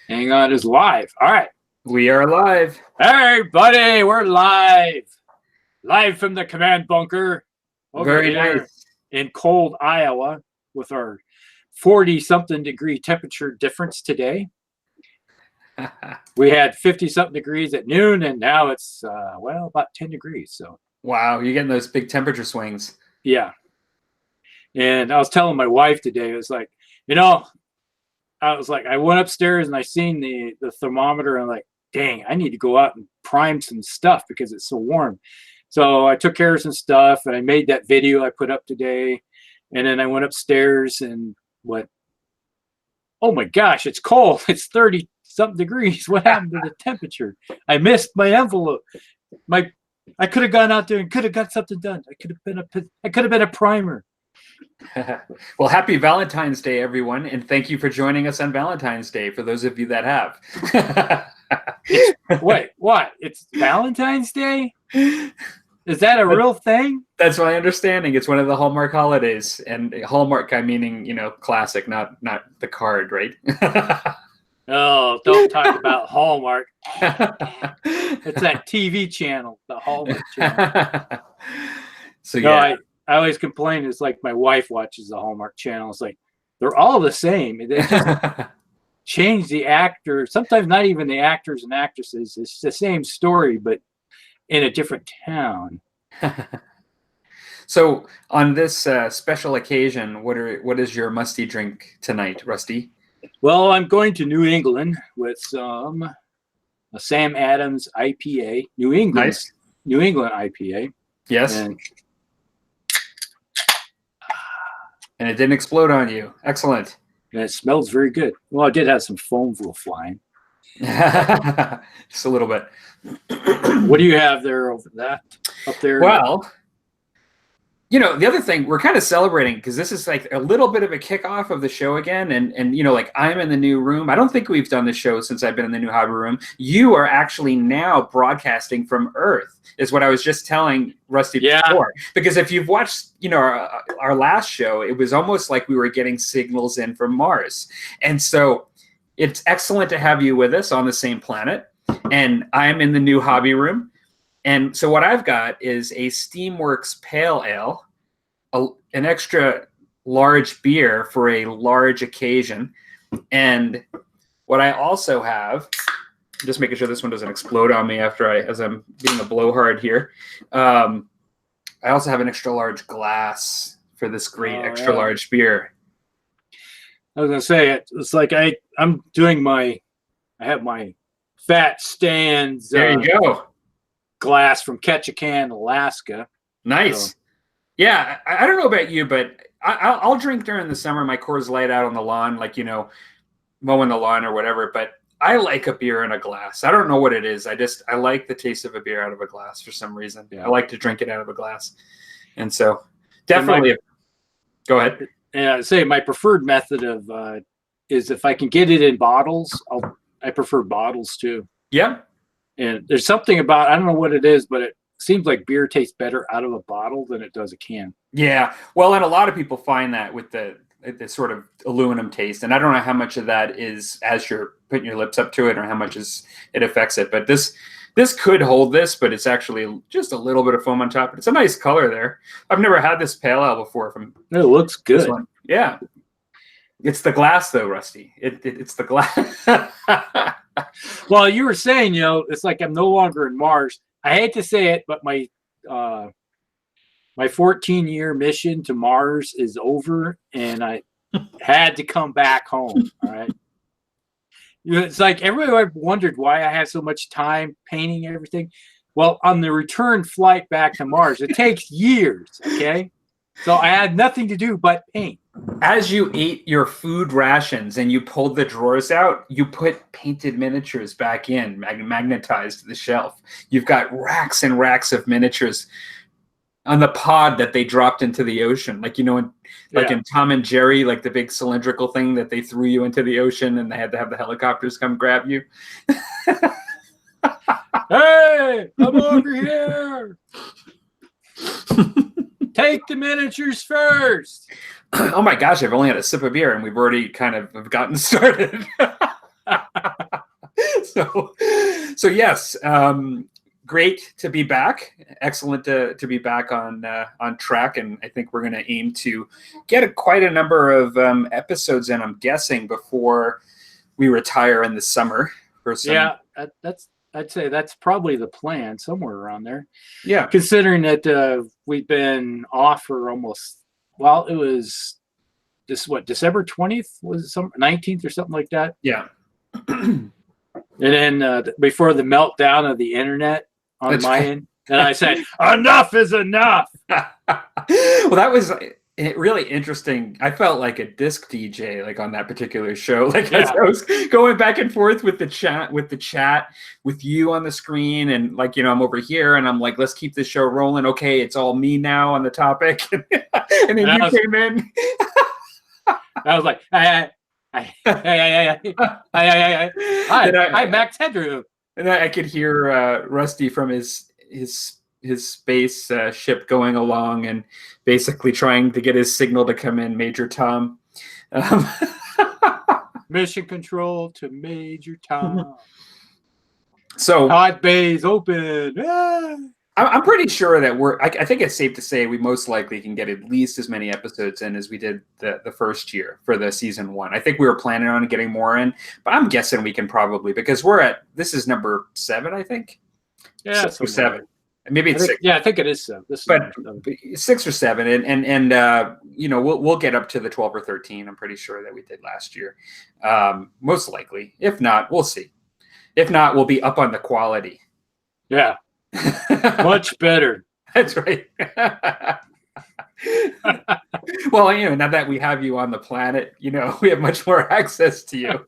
Hang on is live. All right. We are live. Hey, buddy, we're live. Live from the command bunker over Very here nice. in cold Iowa with our 40-something degree temperature difference today. We had 50-something degrees at noon, and now it's, about 10 degrees. So, Wow, you're getting those big temperature swings. yeah. And I was telling my wife today, it was like, I went upstairs and I seen the thermometer, and I'm like, dang, I need to go out and prime some stuff because it's so warm. So I took care of some stuff and I made that video I put up today. And then I went upstairs and went, oh my gosh, it's cold. It's 30 something degrees. What happened to the temperature? I missed my envelope. I could have gone out there and could have got something done. I could have been a primer. Well, happy Valentine's Day, everyone, and thank you for joining us on Valentine's Day, for those of you that have. Wait, what? It's Valentine's Day? Is that a real thing? That's my understanding. It's one of the Hallmark holidays, and Hallmark, I meaning, classic, not the card, right? Oh, don't talk about Hallmark. It's that TV channel, the Hallmark channel. So yeah. I always complain. It's like my wife watches the Hallmark channel. It's like they're all the same. They just change the actor. Sometimes not even the actors and actresses. It's the same story, but in a different town. So on this special occasion, what is your musty drink tonight, Rusty? Well, I'm going to New England with some a Sam Adams IPA. New England IPA. Yes. And it didn't explode on you. Excellent. And it smells very good. Well, I did have some foam flying. Just a little bit. What do you have there up there? Well, the other thing, we're kind of celebrating because this is like a little bit of a kickoff of the show again. And like I'm in the new room. I don't think we've done the show since I've been in the new hobby room. You are actually now broadcasting from Earth, is what I was just telling Rusty before. Because if you've watched, our last show, it was almost like we were getting signals in from Mars. And so it's excellent to have you with us on the same planet. And I'm in the new hobby room. And so what I've got is a Steamworks Pale Ale, an extra large beer for a large occasion. And what I also have, just making sure this one doesn't explode on me as I'm being a blowhard here. I also have an extra large glass for this great extra large beer. I was going to say, it's like I have my Fat Stands. There you go. Glass from Ketchikan, Alaska. Nice. So. Yeah, I don't know about you, but I'll drink during the summer. My Coors Light out on the lawn, like, mowing the lawn or whatever. But I like a beer in a glass. I don't know what it is. I like the taste of a beer out of a glass for some reason. Yeah. I like to drink it out of a glass. And so definitely. Go ahead. Yeah, say my preferred method of is if I can get it in bottles. I prefer bottles too. Yeah. And there's something about, I don't know what it is, but it seems like beer tastes better out of a bottle than it does a can. Yeah. Well, and a lot of people find that with the sort of aluminum taste. And I don't know how much of that is as you're putting your lips up to it or how much it affects it. But this could hold this, but it's actually just a little bit of foam on top. It's a nice color there. I've never had this pale ale before. It looks good. Yeah. It's the glass, though, Rusty. It's the glass. Well, you were saying, it's like I'm no longer in Mars. I hate to say it, but my 14-year mission to Mars is over, and I had to come back home. All right. It's like everybody wondered why I have so much time painting everything. Well, on the return flight back to Mars, it takes years. Okay. So I had nothing to do but paint. As you ate your food rations and you pulled the drawers out, you put painted miniatures back in, magnetized to the shelf. You've got racks and racks of miniatures on the pod that they dropped into the ocean. Like, in Tom and Jerry, like the big cylindrical thing that they threw you into the ocean and they had to have the helicopters come grab you. Hey, I'm over here. Take the miniatures first. Oh my gosh, I've only had a sip of beer and we've already kind of gotten started. So yes, great to be back. Excellent to be back on track, and I think we're going to aim to get quite a number of episodes in. I'm guessing before we retire in the summer. For some... Yeah, I'd say that's probably the plan, somewhere around there. Yeah, considering that we've been off for almost, well, it was December 20th, was it some 19th or something like that? Yeah. And then before the meltdown of the internet on That's my right. end, and I said, enough is enough. Well, that was really interesting. I felt like a disc DJ, like on that particular show. Like as I was going back and forth with the chat, with you on the screen, and like, you know, I'm over here, and I'm like, let's keep this show rolling. Okay, it's all me now on the topic, and then you came in. I was like, hi, Max Headroom. And I could hear Rusty from his space ship going along and basically trying to get his signal to come in, Major Tom. Mission control to Major Tom. So Hot bays open. I'm pretty sure that I think it's safe to say we most likely can get at least as many episodes in as we did the first year for the season 1. I think we were planning on getting more in, but I'm guessing we can probably, because this is number 7, I think. Yeah, 6 or 7. Maybe it's 6. Yeah, I think it is 7. But 6 or 7, and you know, we'll get up to the 12 or 13. I'm pretty sure that we did last year, most likely. If not, we'll see. If not, we'll be up on the quality. Yeah. Much better. That's right. Well, you know, now that we have you on the planet, you know, we have much more access to you.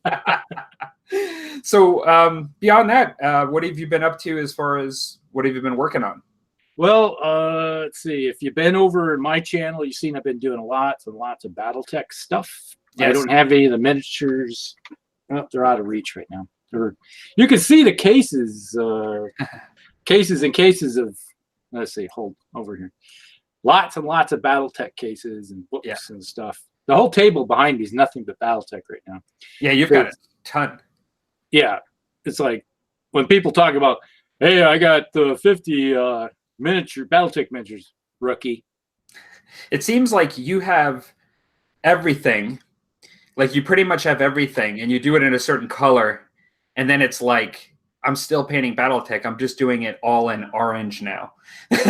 So beyond that, what have you been up to as far as what have you been working on? Well, let's see. If you've been over in my channel, you've seen I've been doing lots and lots of Battletech stuff. Yes. I don't have any of the miniatures. Oh, they're out of reach right now. You can see the cases. Cases and cases of, let's see, hold over here. Lots and lots of Battletech cases and books and stuff. The whole table behind me is nothing but Battletech right now. Yeah, you've got a ton. Yeah. It's like when people talk about, hey, I got 50 miniature Battletech miniatures, rookie. It seems like you have everything. Like you pretty much have everything, and you do it in a certain color, and then it's like, I'm still painting Battletech. I'm just doing it all in orange now. like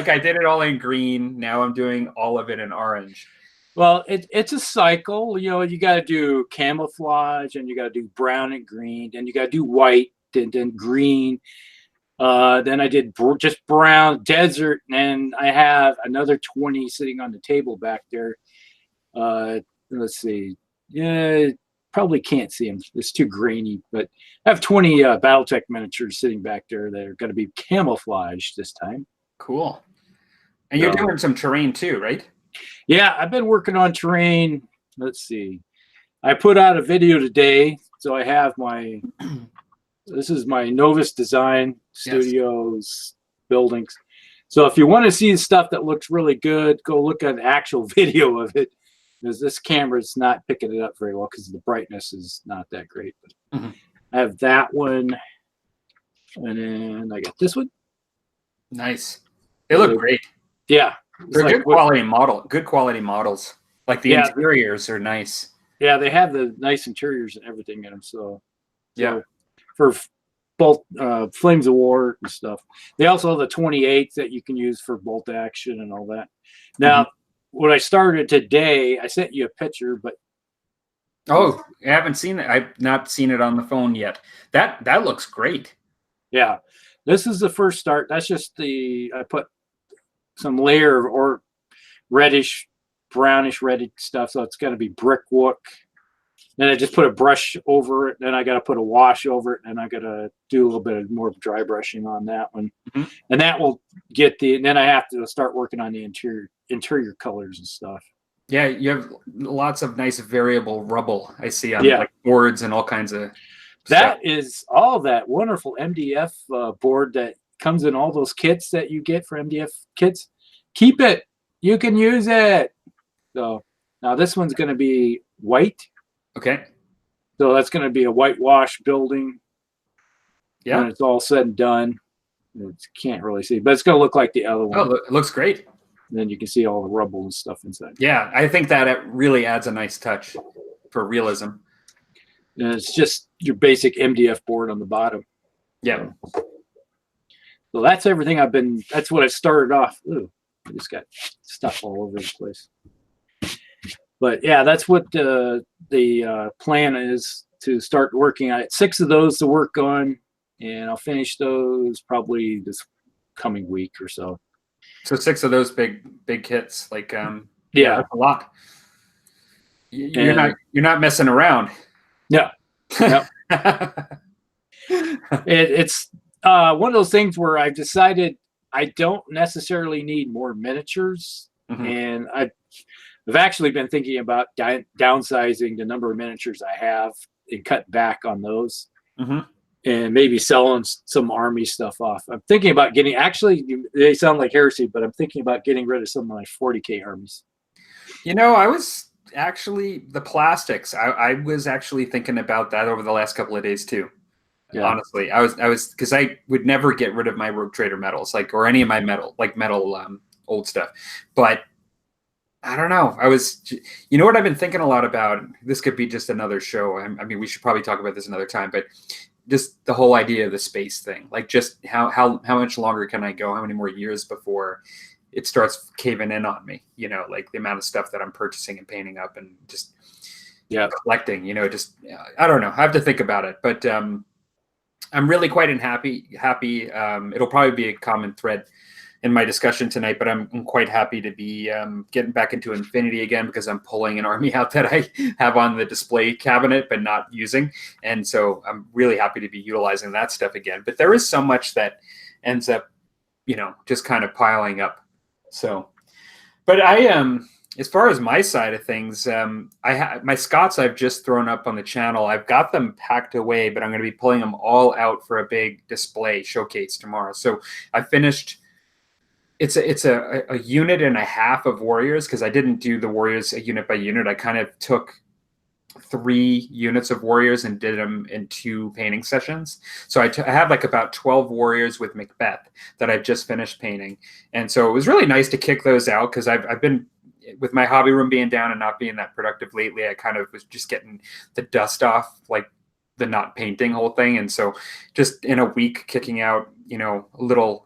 I did it all in green. Now I'm doing all of it in orange. Well, it's a cycle. You know, you got to do camouflage, and you got to do brown and green, and you got to do white, and then green. Then I did just brown, desert, and I have another 20 sitting on the table back there. Let's see. Yeah. Probably can't see them. It's too grainy, but I have 20 Battletech miniatures sitting back there that are going to be camouflaged this time. Cool. And you're doing some terrain too, right? Yeah, I've been working on terrain. Let's see. I put out a video today, so I have this is my Novus Design Studios buildings. So if you want to see the stuff that looks really good, go look at an actual video of it. Because this camera's not picking it up very well because the brightness is not that great. But I have that one, and then I got this one. Nice. They look great. Yeah, they're like good quality models. Like the interiors are nice. Yeah, they have the nice interiors and everything in them. So for both Flames of War and stuff. They also have the 28 that you can use for bolt action and all that. Now. When I started today, I sent you a picture, but I haven't seen it. I've not seen it on the phone yet. That looks great. Yeah, this is the first start. That's just I put some layer or reddish, brownish red stuff, so it's going to be brickwork. Then I just put a brush over it. Then I got to put a wash over it, and I got to do a little bit of more dry brushing on that one, and that will get and then I have to start working on the interior colors and stuff. Yeah, you have lots of nice variable rubble I see on like boards and all kinds of that stuff. Is all that wonderful MDF board that comes in all those kits that you get for MDF kits. Keep it. You can use it. So now this one's going to be white. Okay. So that's going to be a whitewash building. Yeah. When it's all said and done. It can't really see, but it's going to look like the other one. Oh, it looks great. And then you can see all the rubble and stuff inside. Yeah, I think that it really adds a nice touch for realism. And it's just your basic MDF board on the bottom. Yeah. So that's everything that's what I started off. Ooh, I just got stuff all over the place. But yeah, that's what the plan is, to start working on it. 6 of those to work on, and I'll finish those probably this coming week or so. So 6 of those big kits, like yeah, that's a lot. You're not messing around. No. Yep. It's one of those things where I've decided I don't necessarily need more miniatures, and I've actually been thinking about downsizing the number of miniatures I have and cut back on those, and maybe selling some army stuff off. I'm thinking about getting, actually, they sound like heresy, but I'm thinking about getting rid of some of my 40K armies. I was actually, the plastics, I was actually thinking about that over the last couple of days too. Yeah. Honestly, I was because I would never get rid of my Rogue Trader medals, or any of my metal old stuff. But I don't know. What I've been thinking a lot about. This could be just another show. I mean, we should probably talk about this another time. But just the whole idea of the space thing, just how much longer can I go? How many more years before it starts caving in on me? The amount of stuff that I'm purchasing and painting up and just collecting. I don't know. I have to think about it, but. I'm really quite happy. It'll probably be a common thread in my discussion tonight, but I'm quite happy to be getting back into Infinity again, because I'm pulling an army out that I have on the display cabinet but not using. And so I'm really happy to be utilizing that stuff again. But there is so much that ends up, just kind of piling up. So, but as far as my side of things, my Scots I've just thrown up on the channel. I've got them packed away, but I'm going to be pulling them all out for a big display showcase tomorrow. So I finished. It's a unit and a half of warriors, because I didn't do the warriors unit by unit. I kind of took 3 units of warriors and did them in 2 painting sessions. So I have about 12 warriors with Macbeth that I've just finished painting, and so it was really nice to kick those out, because I've been. With my hobby room being down and not being that productive lately, I kind of was just getting the dust off, the not painting whole thing. And so just in a week kicking out, a little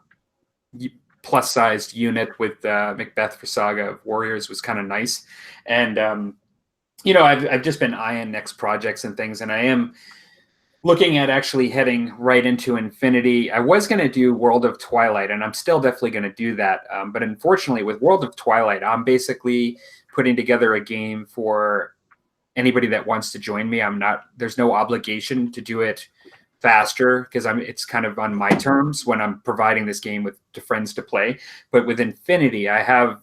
plus sized unit with Macbeth for Saga of Warriors was kind of nice. And, I've just been eyeing next projects and things, and I am looking at actually heading right into Infinity. I was going to do World of Twilight, and I'm still definitely going to do that. But unfortunately, with World of Twilight, I'm basically putting together a game for anybody that wants to join me. There's no obligation to do it faster, because it's kind of on my terms when I'm providing this game to friends to play. But with Infinity, I have,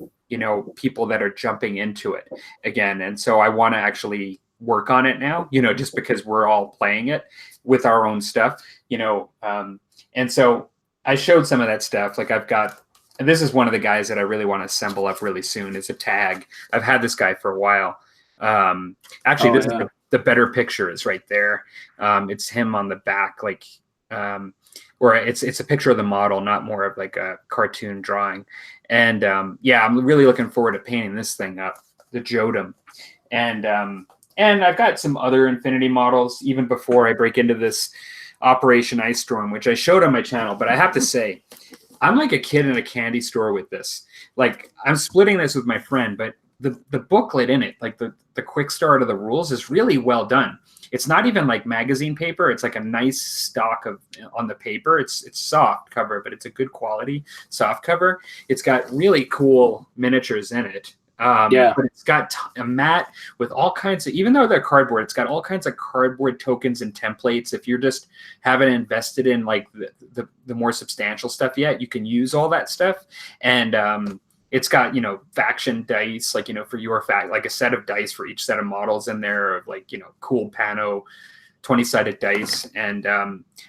people that are jumping into it again. And so I want to actually work on it now, just because we're all playing it with our own stuff, and so I showed some of that stuff. And this is one of the guys that I really want to assemble up really soon. It's a tag. I've had this guy for a while. Actually, is the better picture is right there. It's him on the back, or it's a picture of the model, not more of a cartoon drawing. And I'm really looking forward to painting this thing up, the Jodam. And I've got some other Infinity models even before I break into this Operation Ice Storm, which I showed on my channel. But I have to say, I'm like a kid in a candy store with this. I'm splitting this with my friend, but the booklet in it, the quick start of the rules, is really well done. It's not even magazine paper. It's a nice stock on the paper. It's soft cover, but it's a good quality soft cover. It's got really cool miniatures in it. But it's got a mat with all kinds of, even though they're cardboard, it's got all kinds of cardboard tokens and templates. If you're just haven't invested in the more substantial stuff yet, you can use all that stuff. And it's got, faction dice, for your a set of dice for each set of models in there, of cool Pano 20-sided dice. And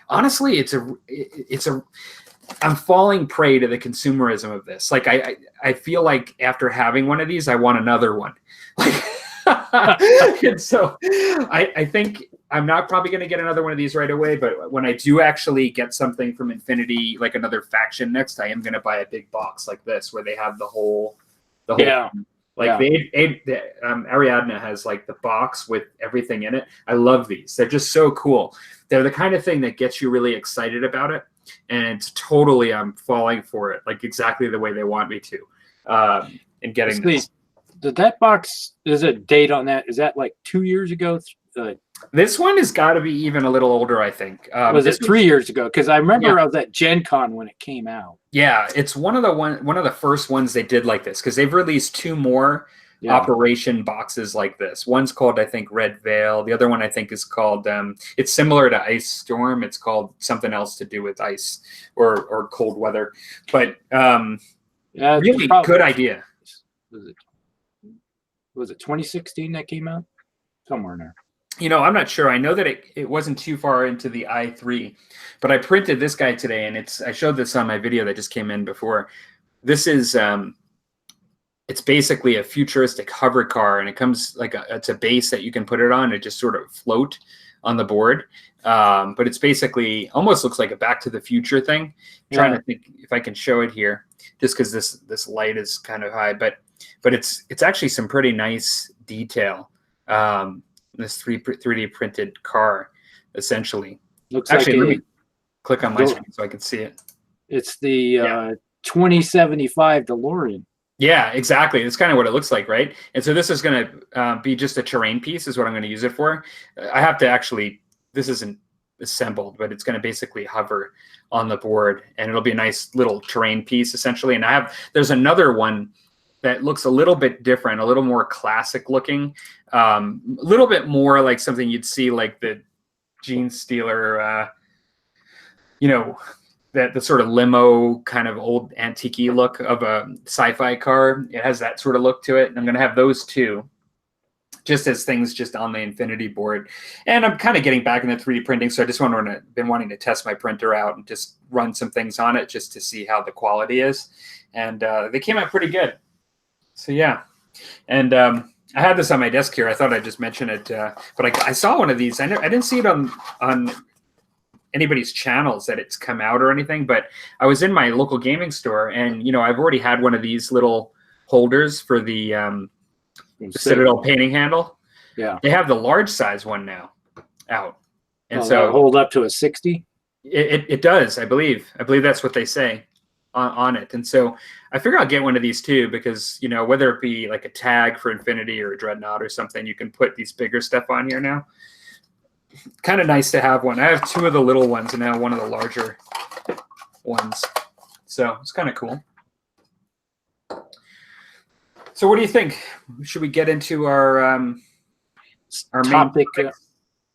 honestly, I'm falling prey to the consumerism of this. I feel like after having one of these, I want another one. And so I think I'm not probably going to get another one of these right away, but when I do actually get something from Infinity, like another faction next, I am going to buy a big box like this where they have the whole Yeah. like Yeah. Ariadne has like the box with everything in it. I love these. They're just so cool. They're the kind of thing that gets you really excited about it. And totally I'm falling for it, like exactly the way they want me to. In getting this. That box, is a date on that? Is that like 2 years ago? This one has got to be even a little older, I think. Was it 3 years ago? Because I remember I was at Gen Con when it came out. Yeah, it's one of the first ones they did like this, because they've released 2 more Operation boxes like this. One's called, I think, Red Veil. The other one, I think, is called it's similar to Ice Storm. It's called something else to do with ice or cold weather. But really good idea. Was it 2016 that came out? Somewhere in there. You know, I'm not sure. I know that it wasn't too far into the i3, but I printed this guy today, and I showed this on my video that just came in before. This is it's basically a futuristic hover car, and it comes like it's a base that you can put it on. It just sort of float on the board, but it's basically almost looks like a Back to the Future thing. Trying to think if I can show it here, just because this light is kind of high, but it's actually some pretty nice detail. This 3D printed car, essentially. Looks actually, like let me click on my screen so I can see it. It's the 2075 DeLorean. Yeah, exactly. It's kind of what it looks like, right? And so this is going to be just a terrain piece is what I'm going to use it for. I have to actually, this isn't assembled, but it's going to basically hover on the board, and it'll be a nice little terrain piece, essentially. And there's another one that looks a little bit different, a little more classic looking, a little bit more like something you'd see like the Gene Stealer, the sort of limo kind of old antique look of a sci-fi car. It has that sort of look to it. And I'm going to have those 2 just as things just on the Infinity board. And I'm kind of getting back into 3D printing. So I just been wanting to test my printer out and just run some things on it just to see how the quality is. And they came out pretty good. So yeah, and I had this on my desk here. I thought I'd just mention it, but I saw one of these. I didn't see it on anybody's channels that it's come out or anything. But I was in my local gaming store, and I've already had one of these little holders for the Citadel painting handle. Yeah, they have the large size one now out, and so hold up to a 60. It does, I believe. I believe that's what they say on it. And so I figure I'll get one of these too, because whether it be like a tag for Infinity or a Dreadnought or something, you can put these bigger stuff on here now. Kind of nice to have one. I have 2 of the little ones and now one of the larger ones, so it's kind of cool. So what do you think? Should we get into our topic?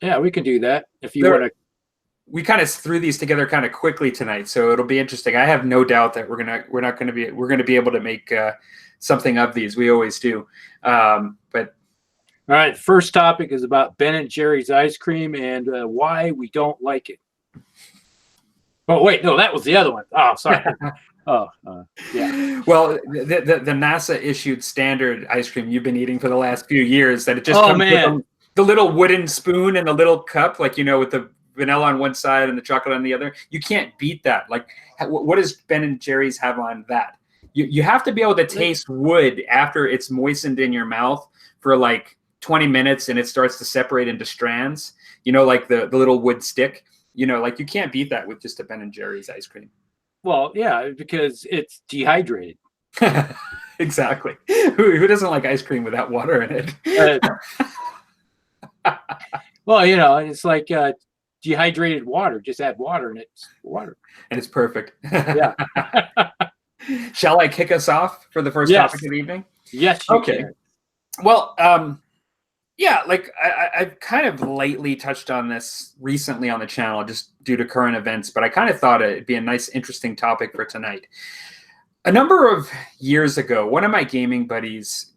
Yeah, we can do that if you want to. We kind of threw these together kind of quickly tonight, so it'll be interesting. I have no doubt that we're going to be able to make something of these. We always do. But all right, first topic is about Ben & Jerry's ice cream and why we don't like it. Oh wait, no, that was the other one. Oh, sorry. Yeah. Well, the NASA issued standard ice cream you've been eating for the last few years, that it just comes with the little wooden spoon and the little cup, like with the vanilla on one side and the chocolate on the other. You can't beat that. Like, what does Ben & Jerry's have on that? You have to be able to taste wood after it's moistened in your mouth for like 20 minutes and it starts to separate into strands, like the little wood stick, like you can't beat that with just a Ben & Jerry's ice cream. Well, yeah, because it's dehydrated. Exactly. Who doesn't like ice cream without water in it? Well, it's like dehydrated water. Just add water and it's water. And it's perfect. Yeah. Shall I kick us off for the first topic of the evening? Yes. Okay. Well, yeah, like I've kind of lately touched on this recently on the channel just due to current events, but I kind of thought it'd be a nice, interesting topic for tonight. A number of years ago, one of my gaming buddies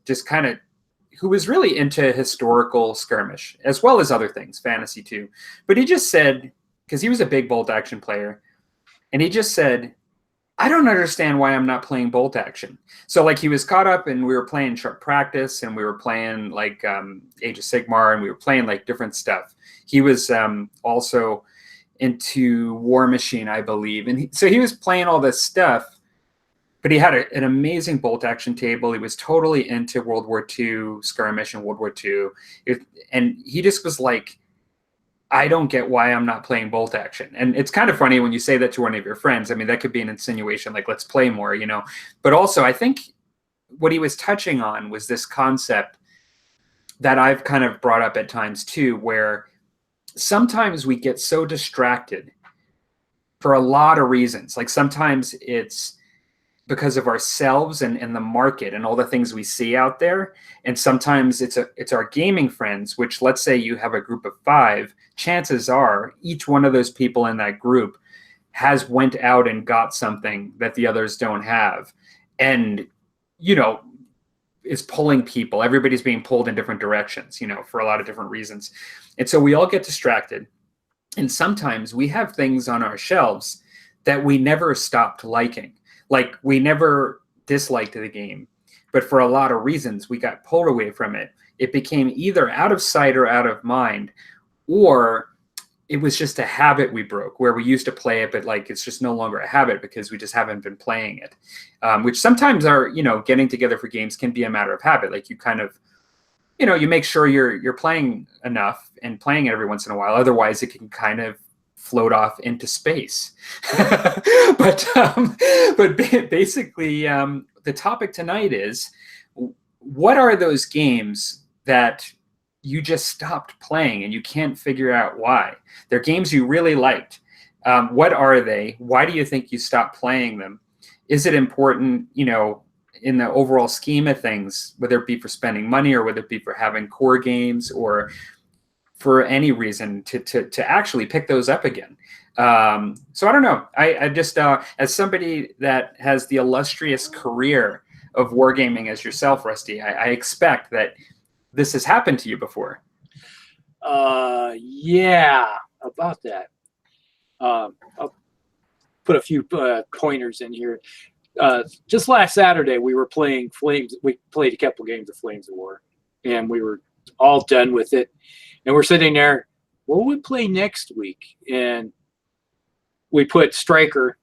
who was really into historical skirmish, as well as other things, fantasy too. But he just said, because he was a big bolt action player, and he just said, I don't understand why I'm not playing bolt action. So like he was caught up and we were playing Sharp Practice and we were playing like Age of Sigmar and we were playing like different stuff. He was also into War Machine, I believe. And so he was playing all this stuff, but he had an amazing bolt action table. He was totally into World War II skirmish and World War II. And he just was like, I don't get why I'm not playing bolt action. And it's kind of funny when you say that to one of your friends. I mean, that could be an insinuation, like, let's play more, you know. But also, I think what he was touching on was this concept that I've kind of brought up at times too, where sometimes we get so distracted for a lot of reasons. Like sometimes it's because of ourselves and the market and all the things we see out there. And sometimes it's our gaming friends, which, let's say you have a group of 5, chances are each one of those people in that group has went out and got something that the others don't have. And, you know, is pulling people. Everybody's being pulled in different directions, you know, for a lot of different reasons. And so we all get distracted. And sometimes we have things on our shelves that we never stopped liking. Like we never disliked the game, but for a lot of reasons, we got pulled away from it. It became either out of sight or out of mind, or it was just a habit we broke where we used to play it, but like it's just no longer a habit because we just haven't been playing it. Which sometimes are, you know, getting together for games can be a matter of habit. Like you kind of, you know, you make sure you're playing enough and playing it every once in a while. Otherwise, it can kind of float off into space. but basically, the topic tonight is, what are those games that you just stopped playing and you can't figure out why? They're games you really liked. What are they? Why do you think you stopped playing them? Is it important, you know, in the overall scheme of things, whether it be for spending money or whether it be for having core games or for any reason to actually pick those up again? So I don't know. I just, as somebody that has the illustrious career of wargaming as yourself, Rusty, I expect that this has happened to you before. Yeah, about that. I'll put a few pointers in here. Just last Saturday, we were playing Flames. We played a couple games of Flames of War, and we were all done with it. And we're sitting there, what will we play next week? And we put Stryker,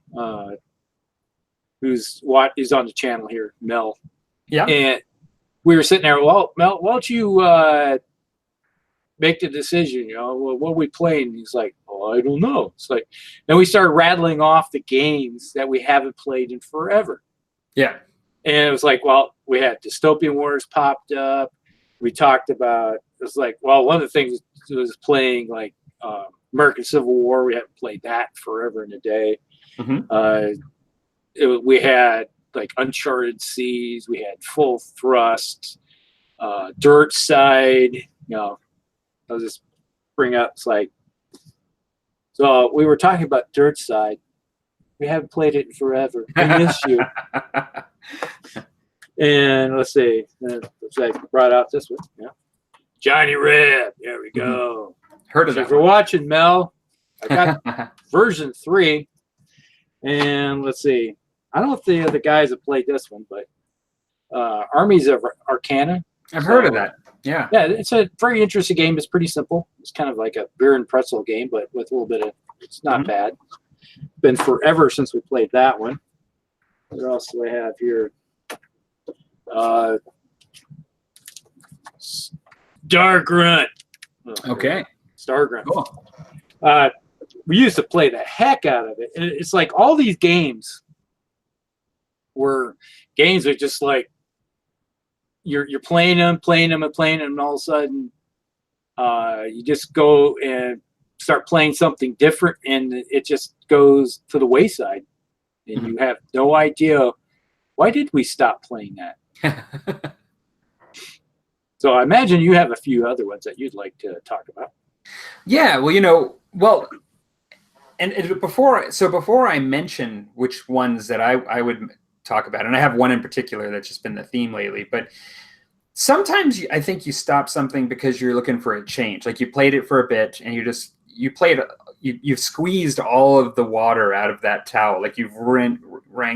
who's on the channel here, Mel. Yeah. And we were sitting there, well, Mel, why don't you make the decision, you know, well, what are we playing? And he's like, oh, I don't know. It's like, then we started rattling off the games that we haven't played in forever. Yeah. And it was like, well, we had Dystopian Wars popped up. We talked about, it was like, well, one of the things was playing like American Civil War. We haven't played that forever and a day. Mm-hmm. We had like Uncharted Seas. We had Full Thrust, Dirt Side. You know, I'll just bring up, it's like, so we were talking about Dirt Side. We haven't played it in forever. We miss you. And let's see. Looks like brought out this one. Yeah. Johnny Reb. There we go. Heard of So that. if you're watching, Mel, I got version 3. And let's see. I don't know if the other guys have played this one, but Armies of Arcana. I've heard of that. Yeah. Yeah, it's a very interesting game. It's pretty simple. It's kind of like a beer and pretzel game, but with a little bit of, it's not bad. Been forever since we played that one. What else do I have here? Star Grunt. Okay. Star Grunt. Cool. We used to play the heck out of it. And it's like all these games were games that just like you're playing them, and all of a sudden you just go and start playing something different, and it just goes to the wayside, and you have no idea why did we stop playing that. So I imagine you have a few other ones that you'd like to talk about. Yeah, well, you know, and before I mention which ones that I would talk about, and I have one in particular that's just been the theme lately, but sometimes I think you stop something because you're looking for a change. Like you played it for a bit and you played you've squeezed all of the water out of that towel. Like you've wranged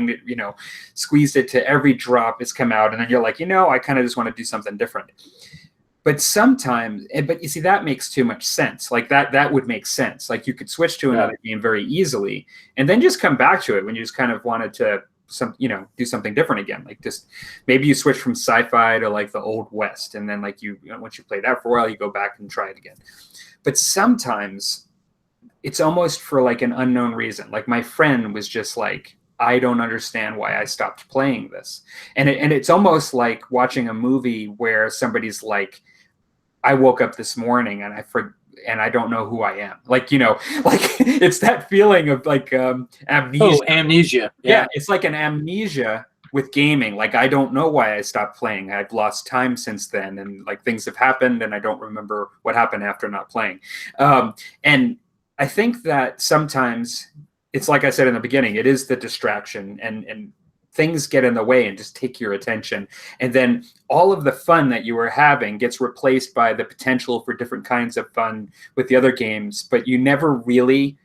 it, squeezed it to every drop it's come out. And then you're like, I kind of just want to do something different. But sometimes, but you see, that makes too much sense. Like that would make sense. Like you could switch to another game very easily and then just come back to it when you just kind of wanted to do something different again. Like just maybe you switch from sci-fi to like the Old West. And then like once you play that for a while, you go back and try it again. But sometimes it's almost for like an unknown reason. Like my friend was just like, I don't understand why I stopped playing this. And it's almost like watching a movie where somebody's like, I woke up this morning and I don't know who I am. Like, like it's that feeling of like amnesia. Oh, amnesia. Yeah, it's like an amnesia with gaming. Like, I don't know why I stopped playing. I've lost time since then. And like things have happened and I don't remember what happened after not playing. And I think that sometimes it's like I said in the beginning, it is the distraction and things get in the way and just take your attention. And then all of the fun that you were having gets replaced by the potential for different kinds of fun with the other games, but you never really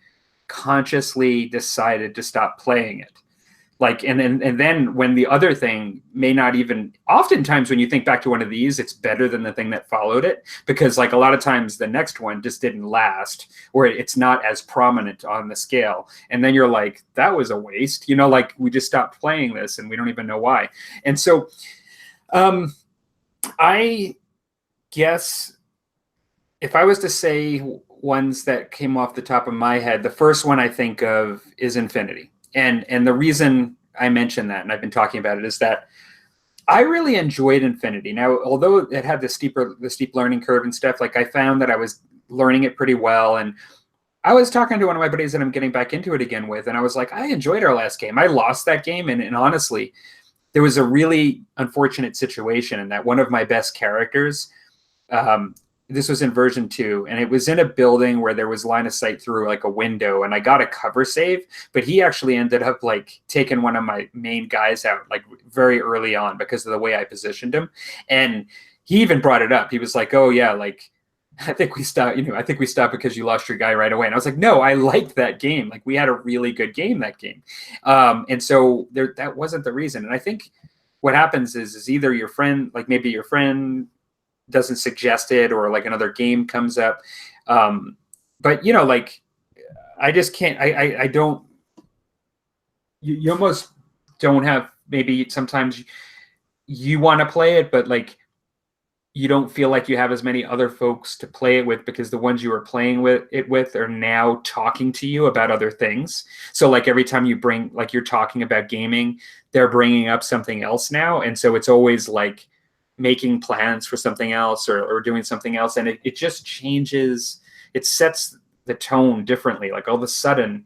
consciously decided to stop playing it. Like, and then when the other thing may not even, oftentimes when you think back to one of these, it's better than the thing that followed it, because like a lot of times the next one just didn't last, or it's not as prominent on the scale. And then you're like, that was a waste, like we just stopped playing this and we don't even know why. And so I guess if I was to say ones that came off the top of my head, the first one I think of is Infinity. And the reason I mention that, and I've been talking about it, is that I really enjoyed Infinity. Now, although it had the steep learning curve and stuff, like I found that I was learning it pretty well. And I was talking to one of my buddies that I'm getting back into it again with, and I was like, I enjoyed our last game. I lost that game, and honestly, there was a really unfortunate situation in that one of my best characters, this was in version 2, and it was in a building where there was line of sight through like a window, and I got a cover save, but he actually ended up like taking one of my main guys out like very early on because of the way I positioned him. And he even brought it up. He was like, oh yeah, like I think we stopped, I think we stopped because you lost your guy right away. And I was like, no, I liked that game. Like we had a really good game that game. And so that wasn't the reason. And I think what happens is either your friend, like maybe your friend doesn't suggest it, or like another game comes up. But like I just can't, I don't, you almost don't have, maybe sometimes you want to play it, but like you don't feel like you have as many other folks to play it with, because the ones you were playing with are now talking to you about other things. So like every time you bring, like you're talking about gaming, they're bringing up something else now. And so it's always like making plans for something else or doing something else. And it just changes, it sets the tone differently. Like all of a sudden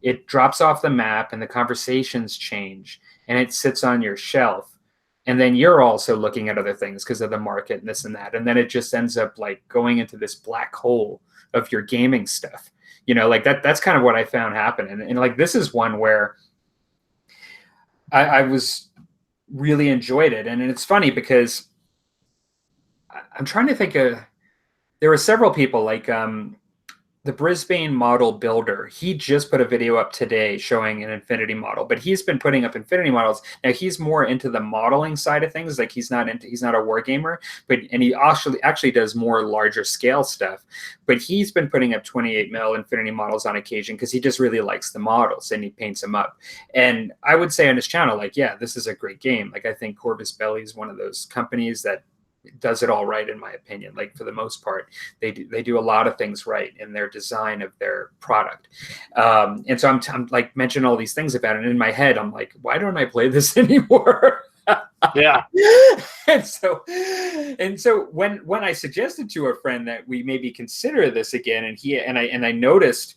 it drops off the map and the conversations change and it sits on your shelf. And then you're also looking at other things because of the market and this and that. And then it just ends up like going into this black hole of your gaming stuff. Like that's kind of what I found happen. And like, this is one where I was really enjoyed it. And it's funny because I'm trying to think there were several people like the Brisbane model builder. He just put a video up today showing an Infinity model, but he's been putting up Infinity models. Now he's more into the modeling side of things. Like he's not a war gamer, and he actually does more larger scale stuff. But he's been putting up 28 mil Infinity models on occasion because he just really likes the models and he paints them up. And I would say on his channel, like, yeah, this is a great game. Like I think Corvus Belli is one of those companies that does it all right, in my opinion. Like for the most part, they do a lot of things right in their design of their product. And so I'm like mentioning all these things about it. And in my head, I'm like, why don't I play this anymore? Yeah. and so when I suggested to a friend that we maybe consider this again, and I noticed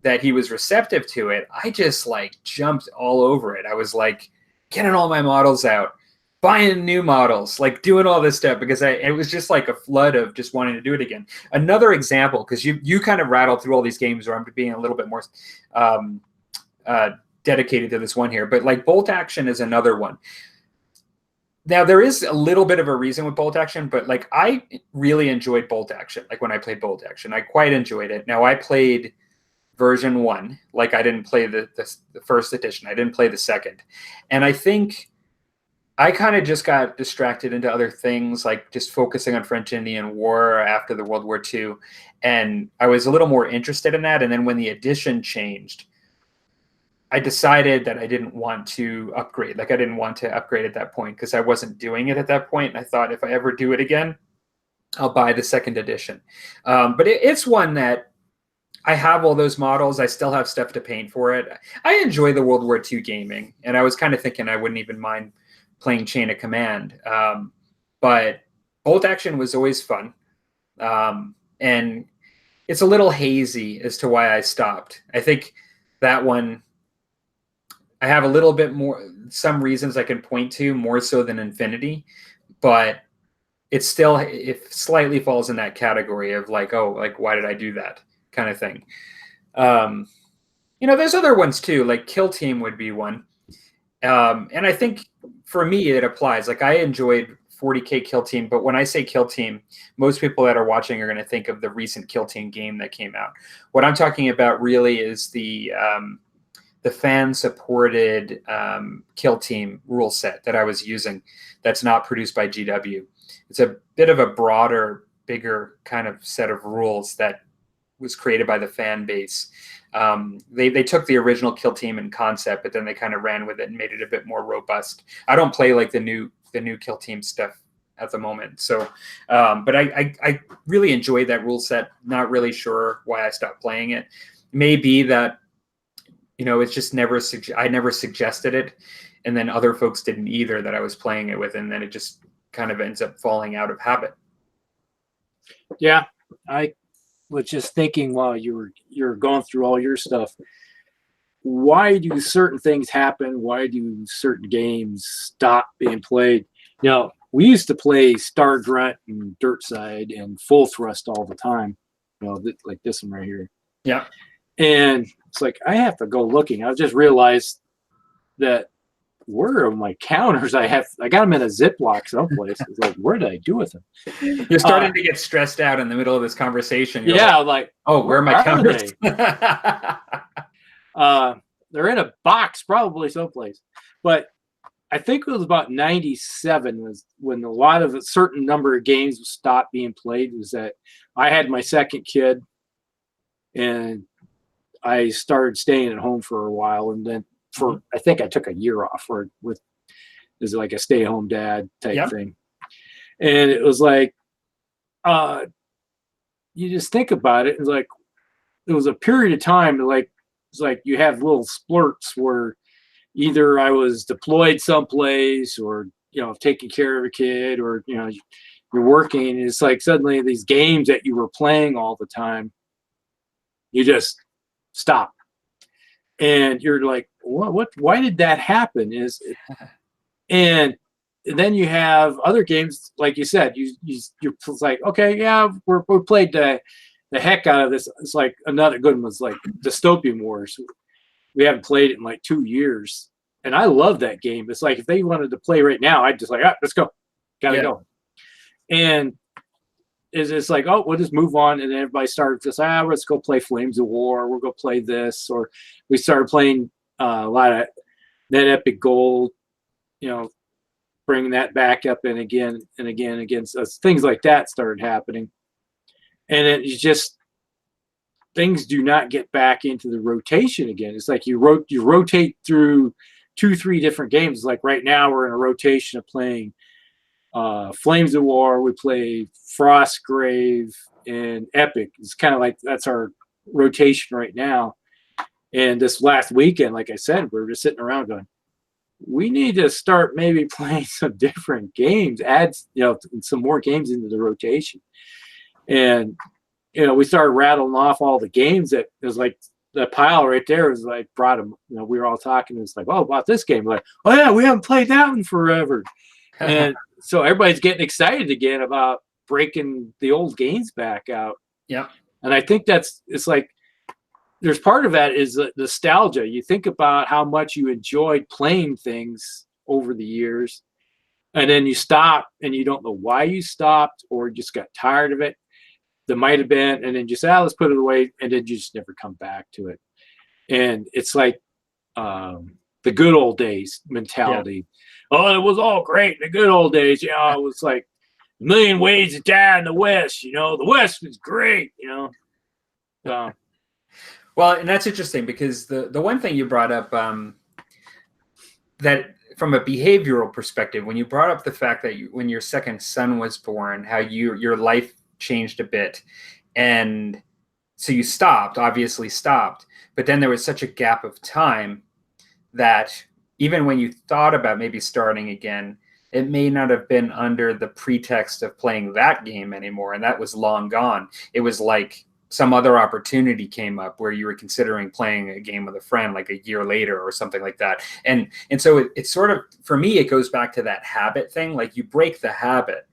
that he was receptive to it, I just like jumped all over it. I was like getting all my models out, buying new models, like doing all this stuff, because it was just like a flood of just wanting to do it again. Another example, because you kind of rattled through all these games where I'm being a little bit more dedicated to this one here, but like Bolt Action is another one. Now there is a little bit of a reason with Bolt Action, but like I really enjoyed Bolt Action. Like when I played Bolt Action, I quite enjoyed it. Now I played version 1. Like I didn't play the first edition. I didn't play the second. And I think I kind of just got distracted into other things, like just focusing on French-Indian War after the World War II. And I was a little more interested in that. And then when the edition changed, I decided that I didn't want to upgrade. Like I didn't want to upgrade at that point because I wasn't doing it at that point. And I thought if I ever do it again, I'll buy the second edition. But it's one that I have all those models. I still have stuff to paint for it. I enjoy the World War II gaming. And I was kind of thinking I wouldn't even mind playing Chain of Command. But Bolt Action was always fun. And it's a little hazy as to why I stopped. I think that one, I have a little bit more, some reasons I can point to more so than Infinity, but it slightly falls in that category of like, oh, like, why did I do that kind of thing? There's other ones too, like Kill Team would be one. And I think for me, it applies. Like I enjoyed 40K Kill Team, but when I say Kill Team, most people that are watching are going to think of the recent Kill Team game that came out. What I'm talking about really is the fan-supported Kill Team rule set that I was using that's not produced by GW. It's a bit of a broader, bigger kind of set of rules that was created by the fan base. They took the original Kill Team in concept, but then they kind of ran with it and made it a bit more robust. I don't play like the new Kill Team stuff at the moment. So, but I really enjoyed that rule set. Not really sure why I stopped playing it. Maybe that, it's just I never suggested it. And then other folks didn't either that I was playing it with. And then it just kind of ends up falling out of habit. Yeah. I was just thinking while you're going through all your stuff, why do certain things happen? Why do certain games stop being played? We used to play Star Grunt and Dirt Side and Full Thrust all the time, like this one right here. Yeah. And it's like, I have to go looking. I just realized that where are my counters? I got them in a Ziploc someplace. It's like, where did I do with them? You're starting to get stressed out in the middle of this conversation. Yeah, like, oh, where are my counters? They're in a box, probably someplace. But I think it was about 97 was when a lot of a certain number of games stopped being played. Was that I had my second kid, and I started staying at home for a while, and then I think I took a year off as like a stay-at-home dad type thing. And it was like, you just think about it. It's like, it was a period of time it's like you have little splurts where either I was deployed someplace or, taking care of a kid or, you're working. It's like suddenly these games that you were playing all the time, you just stop. And you're like, why did that happen? And then you have other games, like you said, you're like, okay, yeah, we played the heck out of this. It's like another good one was like Dystopian Wars. We haven't played it in like 2 years. And I love that game. It's like if they wanted to play right now, I'd just like, let's go. Gotta go. And it's like, oh, we'll just move on. And then everybody started just, let's go play Flames of War. We'll go play this. Or we started playing a lot of Net Epic Gold, bringing that back up and again and again against us. Things like that started happening. And it's just, things do not get back into the rotation again. It's like you rotate through 2-3 different games. Like right now we're in a rotation of playing Flames of War, we play Frostgrave and Epic. It's kind of like that's our rotation right now. And this last weekend, like I said, we were just sitting around going, we need to start maybe playing some different games, add some more games into the rotation. And we started rattling off all the games that it was like the pile right there was like brought them. We were all talking. It's like, oh, about this game. We're like, oh yeah, we haven't played that one forever. And so everybody's getting excited again about breaking the old games back out. Yeah. And I think it's like, there's part of that is the nostalgia. You think about how much you enjoyed playing things over the years, and then you stop and you don't know why you stopped or just got tired of it. that might have been, and then just let's put it away, and then you just never come back to it. And it's like the good old days mentality. Yeah. Oh, it was all great, the good old days. You know, it was like a million ways to die in the West. You know, the West was great. You know. Well, and that's interesting because the one thing you brought up that from a behavioral perspective, when you brought up the fact that when your second son was born, how your life changed a bit, and so you obviously stopped, but then there was such a gap of time that even when you thought about maybe starting again, it may not have been under the pretext of playing that game anymore, and that was long gone. It was like some other opportunity came up where you were considering playing a game with a friend like a year later or something like that. And so it's sort of, for me, it goes back to that habit thing. Like you break the habit,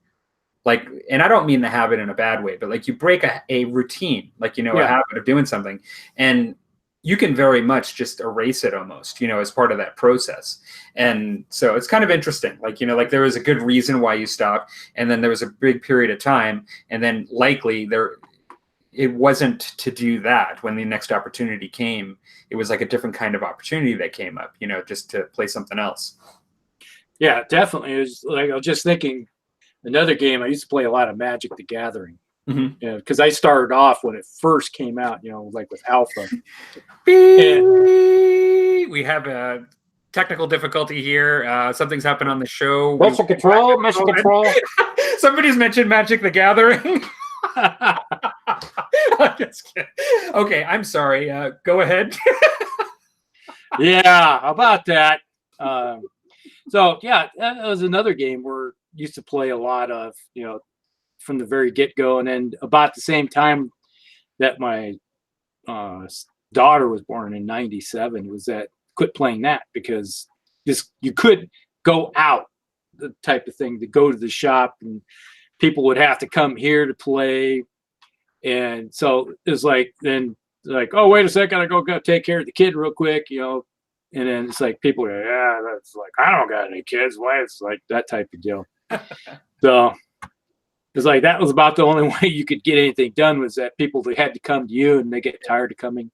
like, and I don't mean the habit in a bad way, but like you break a routine, like, you know, a habit of doing something, and you can very much just erase it almost, you know, as part of that process. And so it's kind of interesting. Like, you know, like there was a good reason why you stopped, and then there was a big period of time, and then likely it wasn't to do that when the next opportunity came. It was like a different kind of opportunity that came up, you know, just to play something else. Yeah, definitely. It was like, I was just thinking another game. I used to play a lot of Magic the Gathering. Mm-hmm. Yeah, because I started off when it first came out, you know, like with Alpha. We have a technical difficulty here. Something's happened on the show. Mission Control. Somebody's mentioned Magic the Gathering. I'm just kidding. Okay, I'm sorry. Go ahead. Yeah, how about that? So yeah, that was another game where I used to play a lot of, you know, from the very get-go. And then about the same time that my daughter was born in 97 was that quit playing that, because you could go out, the type of thing, to go to the shop, and people would have to come here to play. And so it's like, then like, oh, wait a second, I go take care of the kid real quick, you know. And then it's like people are, yeah, that's like, I don't got any kids. Why? It's like that type of deal. So it's like that was about the only way you could get anything done, was that people had to come to you, and they get tired of coming,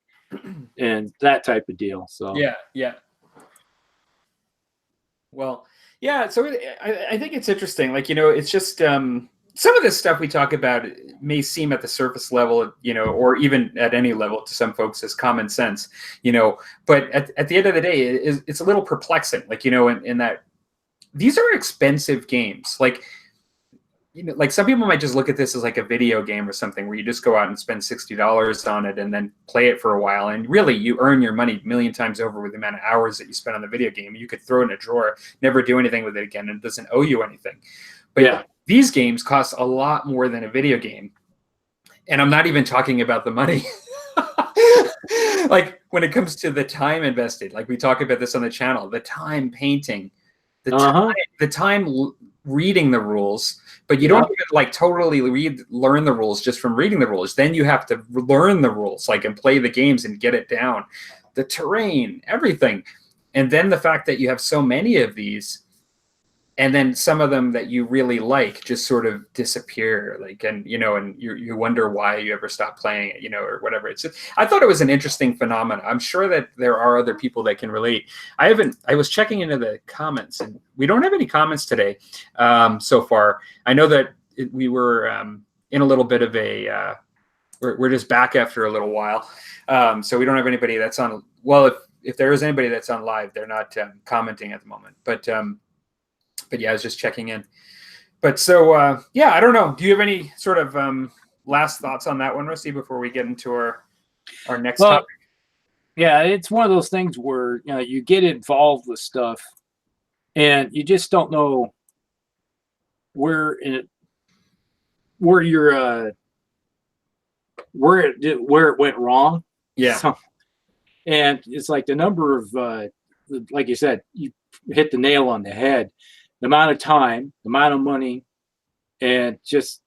and that type of deal. So yeah. Well, yeah. So I think it's interesting. Like, you know, it's just some of this stuff we talk about may seem at the surface level, you know, or even at any level to some folks as common sense, you know, but at the end of the day, it's a little perplexing. Like, you know, in that these are expensive games. Like, you know, like some people might just look at this as like a video game or something where you just go out and spend $60 on it and then play it for a while. And really you earn your money a million times over with the amount of hours that you spend on the video game. You could throw it in a drawer, never do anything with it again, and it doesn't owe you anything. But yeah, these games cost a lot more than a video game. And I'm not even talking about the money. Like when it comes to the time invested, like we talk about this on the channel, the time painting, the time reading the rules, but you don't even like totally learn the rules just from reading the rules. Then you have to learn the rules, like, and play the games and get it down, the terrain, everything. And then the fact that you have so many of these, and then some of them that you really like just sort of disappear, like, and, you know, and you wonder why you ever stopped playing it, you know, or whatever. I thought it was an interesting phenomenon. I'm sure that there are other people that can relate. I was checking into the comments, and we don't have any comments today so far. I know that we were in a little bit of a, we're just back after a little while. So we don't have anybody that's on, well, if there is anybody that's on live, they're not commenting at the moment, but yeah, I was just checking in. But so, yeah, I don't know. Do you have any sort of last thoughts on that one, Rusty, before we get into our next topic? Yeah, it's one of those things where, you know, you get involved with stuff and you just don't know where it went wrong. Yeah. So, and it's like the number of, like you said, you hit the nail on the head. The amount of time, the amount of money, and just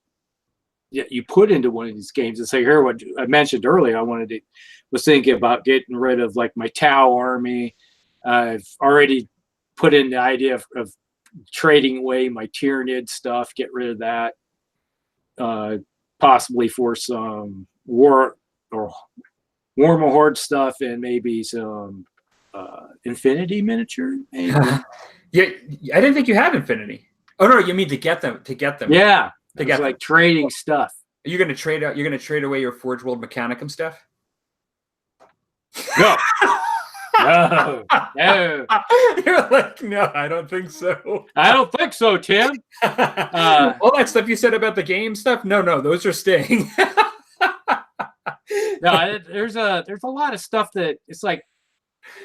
you put into one of these games. It's like, here, what I mentioned earlier, was thinking about getting rid of like my Tau army. I've already put in the idea of trading away my Tyranid stuff, get rid of that. possibly for some war or Warma Horde stuff, and maybe some Infinity miniature. Maybe. Yeah, I didn't think you had Infinity. Oh no, you mean to get them? To get them? Yeah, to get like trading stuff. Are you going to trade out? You're going to trade away your Forge World Mechanicum stuff? No. No. No. You're like, no, I don't think so. I don't think so, Tim. All that stuff you said about the game stuff, no, those are staying. No, there's a lot of stuff that it's like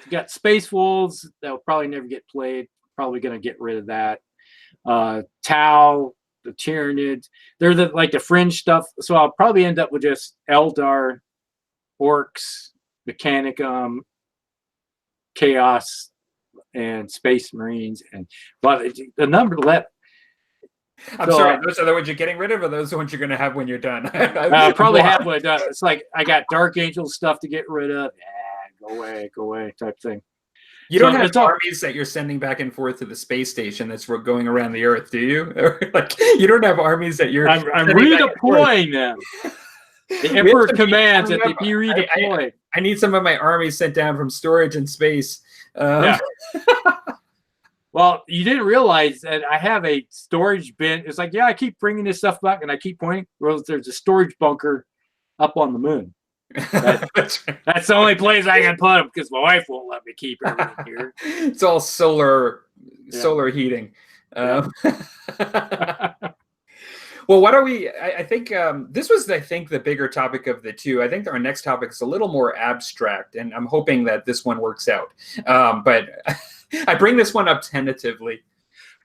you got Space Wolves that will probably never get played. Probably going to get rid of that. Tau, the Tyranids, they're the fringe stuff. So I'll probably end up with just Eldar, Orcs, Mechanicum, Chaos, and Space Marines, but the number left. I'm sorry, those are the ones you're getting rid of, or those are the ones you're going to have when you're done? I'll probably have when done. It's like I got Dark Angel stuff to get rid of. Go away type thing. You don't have armies that you're sending back and forth to the space station that's going around the Earth, do you? Like you don't have armies that you're. I'm redeploying them. The Emperor commands that they be redeployed. I need some of my armies sent down from storage in space. Yeah. Well, you didn't realize that I have a storage bin. It's like, yeah, I keep bringing this stuff back, and I keep pointing. Well, there's a storage bunker up on the moon. That's the only place I can put them because my wife won't let me keep everything here. It's all solar heating. Well, why don't we? I think this was, the bigger topic of the two. I think our next topic is a little more abstract, and I'm hoping that this one works out. But I bring this one up tentatively.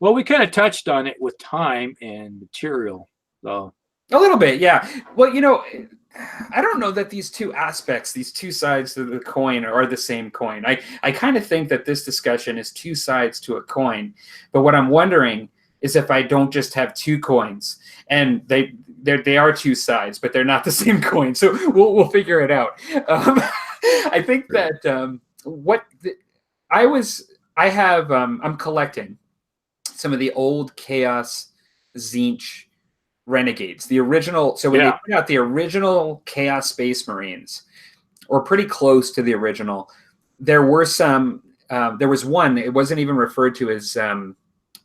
Well, we kind of touched on it with time and material, so a little bit, yeah. Well, I don't know that these two aspects, these two sides of the coin are the same coin. I kind of think that this discussion is two sides to a coin. But what I'm wondering is if I don't just have two coins, and they are two sides, but they're not the same coin. So we'll figure it out. I think that I'm collecting some of the old Chaos Tzeentch Renegades, the original. So when they put out the original Chaos Space Marines, or pretty close to the original, there were some. There was one. It wasn't even referred to as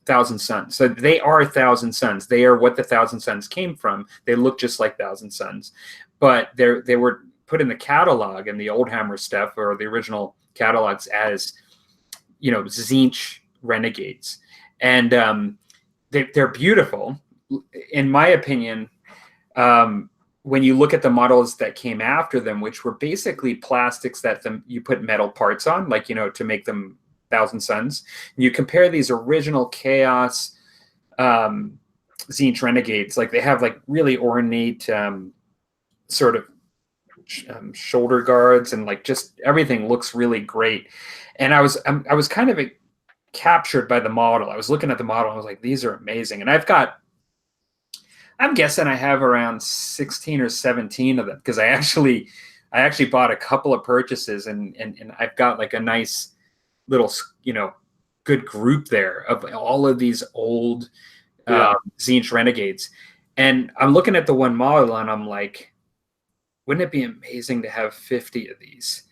Thousand Suns. So they are Thousand Suns. They are what the Thousand Suns came from. They look just like Thousand Suns, but they were put in the catalog and the Old Hammer stuff, or the original catalogs, as Tzeentch Renegades, and they're beautiful. In my opinion, when you look at the models that came after them, which were basically plastics that you put metal parts on, like, to make them Thousand Suns, and you compare these original Chaos Tzeentch Renegades, like they have like really ornate sort of shoulder guards, and like just everything looks really great. And I was kind of captured by the model. I was looking at the model and I was like, these are amazing. And I'm guessing I have around 16 or 17 of them, because I actually bought a couple of purchases, and I've got like a nice little, good group there of all of these old Tzeentch Renegades. And I'm looking at the one model and I'm like, wouldn't it be amazing to have 50 of these?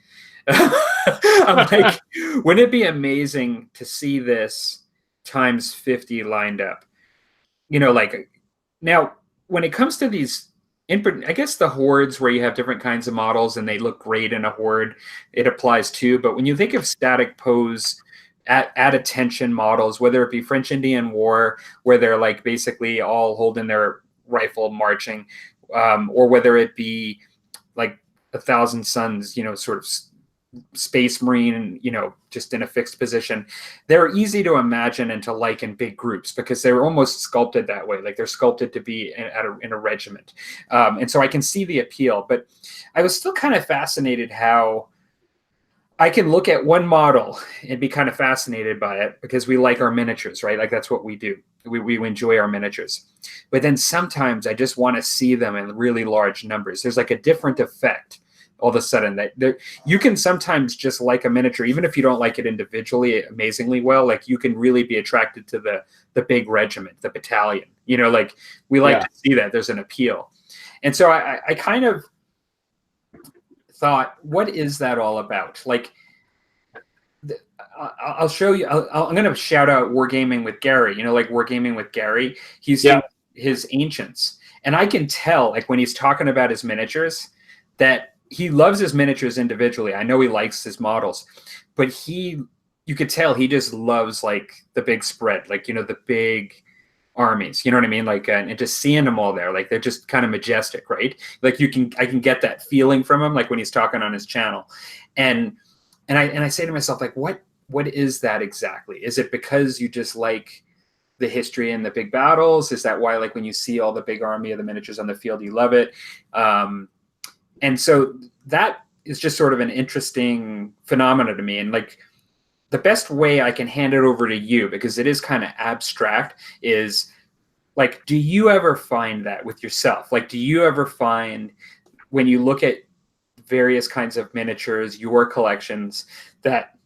I'm like, wouldn't it be amazing to see this times 50 lined up? Now, when it comes to these, I guess the hordes where you have different kinds of models and they look great in a horde, it applies too. But when you think of static pose at attention models, whether it be French Indian War, where they're like basically all holding their rifle marching, or whether it be like a Thousand Suns, sort of Space Marine, just in a fixed position, they're easy to imagine and to like in big groups because they're almost sculpted that way. Like they're sculpted to be in a regiment. And so I can see the appeal, but I was still kind of fascinated how I can look at one model and be kind of fascinated by it because we like our miniatures, right? Like that's what we do. We enjoy our miniatures. But then sometimes I just want to see them in really large numbers. There's like a different effect all of a sudden that you can sometimes just like a miniature, even if you don't like it individually amazingly well, like you can really be attracted to the big regiment, the battalion, like we like to see that there's an appeal. And so I kind of thought, what is that all about? Like, I'll show you. I'm going to shout out Wargaming with Gary. You know, like Wargaming with Gary. He's doing his Ancients. And I can tell, like when he's talking about his miniatures, that he loves his miniatures individually. I know he likes his models, but you could tell he just loves like the big spread, like, you know, the big armies, you know what I mean? Like, and just seeing them all there, like they're just kind of majestic, right? Like I can get that feeling from him, like when he's talking on his channel. And I say to myself, like, what is that exactly? Is it because you just like the history and the big battles? Is that why, like, when you see all the big army of the miniatures on the field, you love it? And so that is just sort of an interesting phenomenon to me. And like, the best way I can hand it over to you, because it is kind of abstract, is like, do you ever find that with yourself? Like, do you ever find when you look at various kinds of miniatures, your collections, that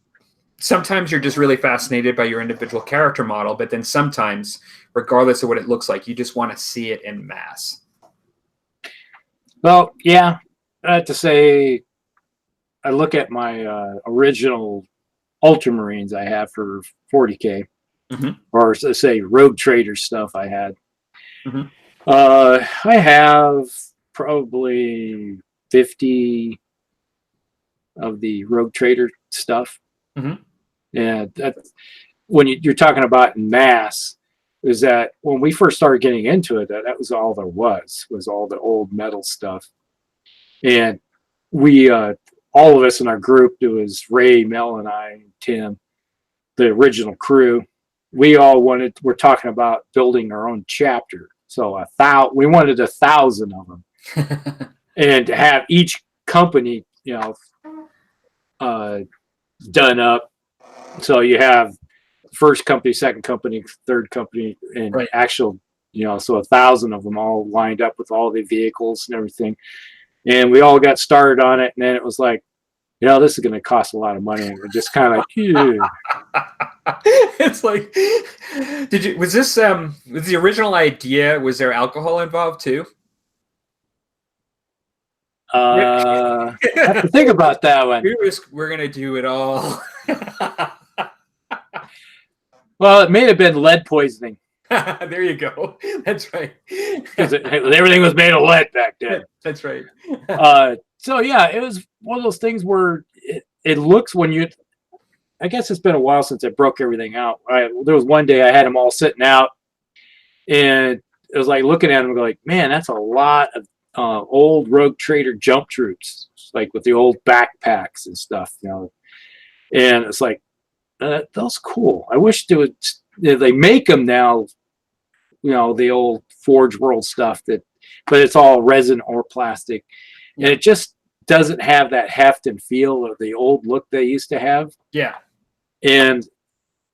sometimes you're just really fascinated by your individual character model, but then sometimes, regardless of what it looks like, you just want to see it in mass? Well, yeah, I have to say, I look at my original Ultramarines I have for 40K, or let's say Rogue Trader stuff I had. I have probably 50 of the Rogue Trader stuff. And that's when you're talking about in mass, is that when we first started getting into it, that was all there was all the old metal stuff. And we all of us in our group, it was Ray, Mel, and I, Tim, the original crew. We're talking about building our own chapter. So we wanted 1,000 of them, and to have each company, you know, done up. So you have first company, second company, third company, and actual, you know, so 1,000 of them all lined up with all the vehicles and everything. And we all got started on it, and then it was like, you know, this is going to cost a lot of money. And we're just kind of like, ew. It's like, was the original idea, was there alcohol involved too? I have to think about that one. We're going to do it all. Well, it may have been lead poisoning. There you go. That's right. Because everything was made of lead back then. That's right. So yeah, it was one of those things where it looks I guess it's been a while since I broke everything out. There was one day I had them all sitting out, and it was like looking at them and go like, man, that's a lot of old Rogue Trader jump troops, like with the old backpacks and stuff, you know. And it's like, that's cool. I wish they make them now, you know, the old Forge World stuff but it's all resin or plastic, and it just doesn't have that heft and feel of the old look they used to have. Yeah. And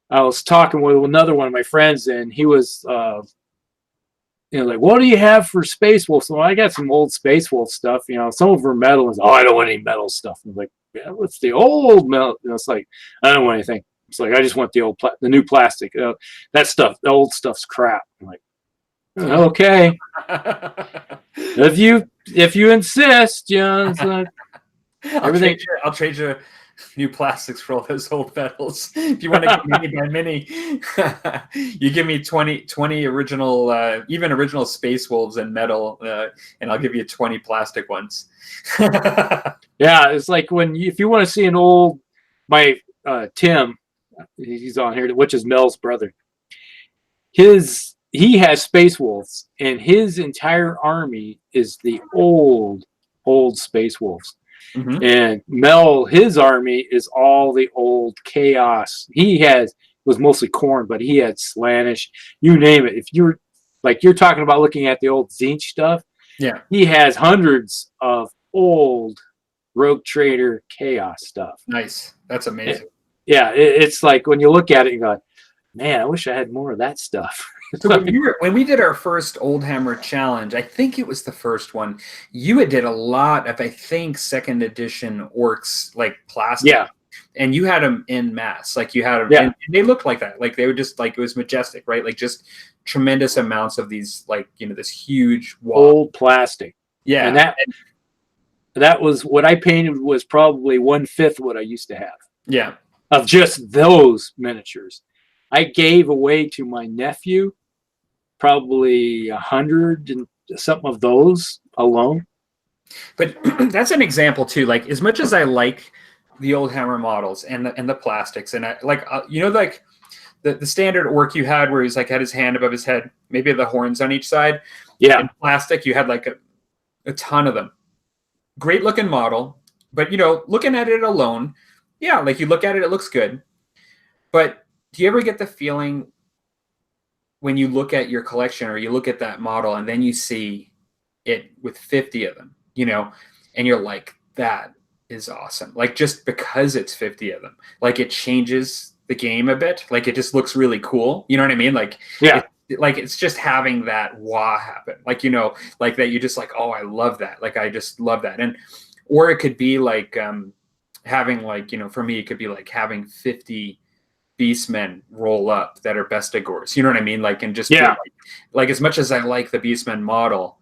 I was talking with another one of my friends, and he was, you know, like, what do you have for Space Wolf? So I got some old Space Wolf stuff, you know, some of them are metal. And I don't want any metal stuff. I'm like, yeah, what's the old metal? You know, it's like, I don't want anything. It's like, I just want the new plastic. That stuff, the old stuff's crap. I'm like, okay. if you insist, you know, it's like, everything. I'll trade you new plastics for all those old metals. If you want to get mini by mini, you give me 20 original, even original Space Wolves in metal, and I'll give you 20 plastic ones. Yeah, it's like if you want to see an old, Tim, he's on here, which is Mel's brother. He has Space Wolves, and his entire army is the old Space Wolves. And Mel, his army is all the old Chaos. Was mostly Khorne, but he had Slaanesh, you name it. If you're talking about looking at the old Tzeentch stuff, yeah, he has hundreds of old Rogue Trader Chaos stuff. Nice. That's amazing. It's like when you look at it, you go, man, I wish I had more of that stuff. So when we did our first Old Hammer challenge, I think it was the first one, you had did a lot of, I think, second edition orcs, like plastic. Yeah. And you had them in mass. Like you had them, and they looked like that. Like they were just like, it was majestic, right? Like just tremendous amounts of these, like, you know, this huge wall. Old plastic. And Yeah. that was what I painted was probably 1/5 what I used to have Yeah. of just those miniatures. I gave away to my nephew probably 100 and something of those alone. But that's an example too. Like as much as I like the old Hammer models and the plastics, and I like like the standard orc you had where he's like had his hand above his head, maybe the horns on each side. Yeah. In plastic, you had like a ton of them. Great looking model, but looking at it alone, yeah, like you look at it, it looks good. But do you ever get the feeling when you look at your collection or you look at that model and then you see it with 50 of them, and you're like, that is awesome. Like just because it's 50 of them, like it changes the game a bit. Like it just looks really cool. You know what I mean? Like, yeah, it's just having that wah happen. Like, like that you just like, oh, I love that. Like, I just love that. Or it could be like having like, for me, it could be like having 50 Beastmen roll up that are Bestigors. You know what I mean? Like, and just like as much as I like the Beastmen model,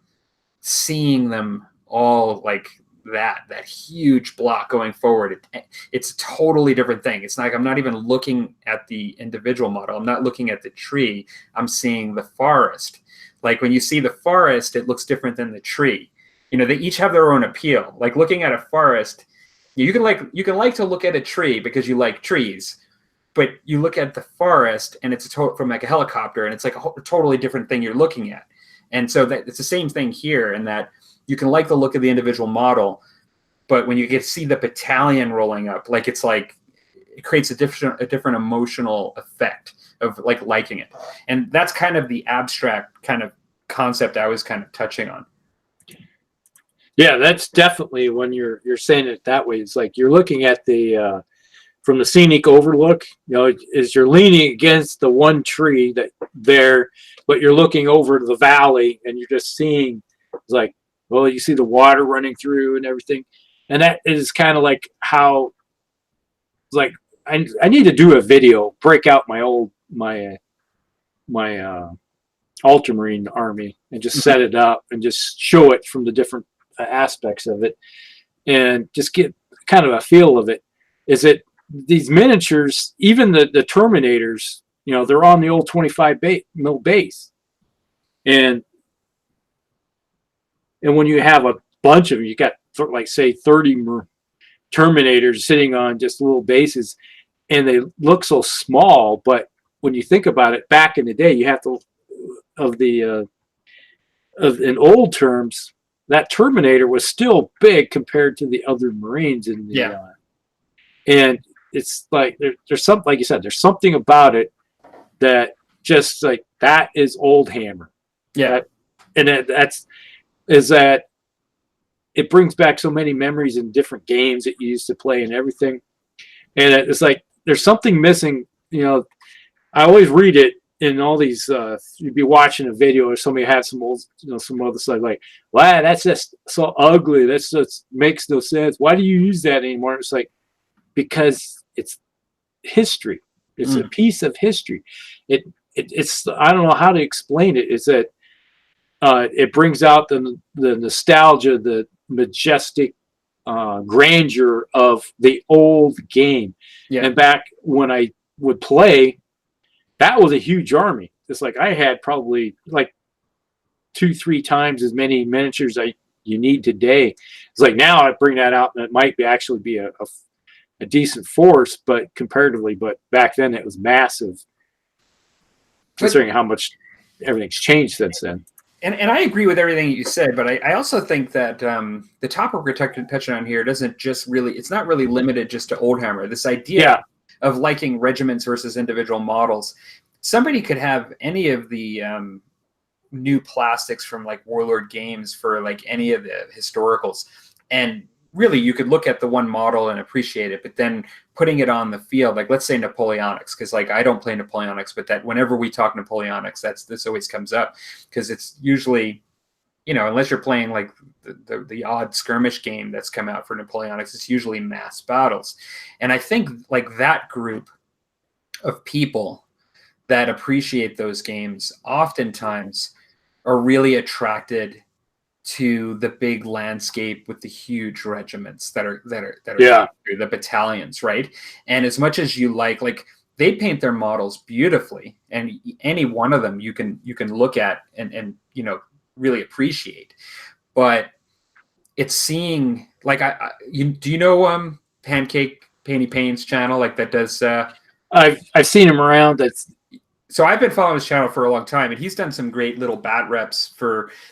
seeing them all like that huge block going forward, it's a totally different thing. It's like I'm not even looking at the individual model. I'm not looking at the tree. I'm seeing the forest. Like when you see the forest, it looks different than the tree. They each have their own appeal. Like looking at a forest, you can like to look at a tree because you like trees, but you look at the forest and it's from like a helicopter, and it's like a totally different thing you're looking at. And so that it's the same thing here, in that you can like the look of the individual model, but when you get to see the battalion rolling up, like it's like it creates a different emotional effect of like liking it. And that's kind of the abstract kind of concept I was kind of touching on. Yeah, that's definitely when you're saying it that way. It's like you're looking at the from the scenic overlook, is you're leaning against the one tree that there, but you're looking over the valley and you're just seeing, it's like, well, you see the water running through and everything. And that is kind of like how, like, I need to do a video, break out my Ultramarine army and just set it up and just show it from the different aspects of it and just get kind of a feel of it. Is it these miniatures, even the Terminators, they're on the old 25 mil base, and when you have a bunch of them, you got like say 30 Terminators sitting on just little bases, and they look so small. But when you think about it, back in the day, you have to in old terms, that Terminator was still big compared to the other Marines in the and it's like there's something, like you said, there's something about it that just like that is old Hammer. Yeah. That it brings back so many memories in different games that you used to play and everything. And it's like there's something missing. I always read it in all these. You'd be watching a video or somebody had some old, some other stuff like, wow, that's just so ugly. That's just makes no sense. Why do you use that anymore? It's like, because it's history. It's a piece of history. It's I don't know how to explain it. Is that it brings out the nostalgia, the majestic grandeur of the old game. Yeah. And back when I would play, that was a huge army. It's like I had probably like 2-3 times as many miniatures you need today. It's like now I bring that out and it might actually be a decent force, but comparatively, but back then it was massive, considering how much everything's changed since then. And I agree with everything you said, but I also think that the topic we're touching on here doesn't just really, it's not really limited just to Old Hammer. This idea of liking regiments versus individual models. Somebody could have any of the new plastics from like Warlord Games for like any of the historicals, and really you could look at the one model and appreciate it, but then putting it on the field, like let's say Napoleonics, because like I don't play Napoleonics, but that whenever we talk Napoleonics, this always comes up, because it's usually, unless you're playing like the odd skirmish game that's come out for Napoleonics, it's usually mass battles. And I think like that group of people that appreciate those games oftentimes are really attracted to the big landscape with the huge regiments that are Yeah. the battalions, right? And as much as you like they paint their models beautifully, and any one of them you can look at and you know, really appreciate. But it's seeing like do you know Pancake Painty Payne's channel, like that does I've seen him around. So I've been following his channel for a long time, and he's done some great little bat reps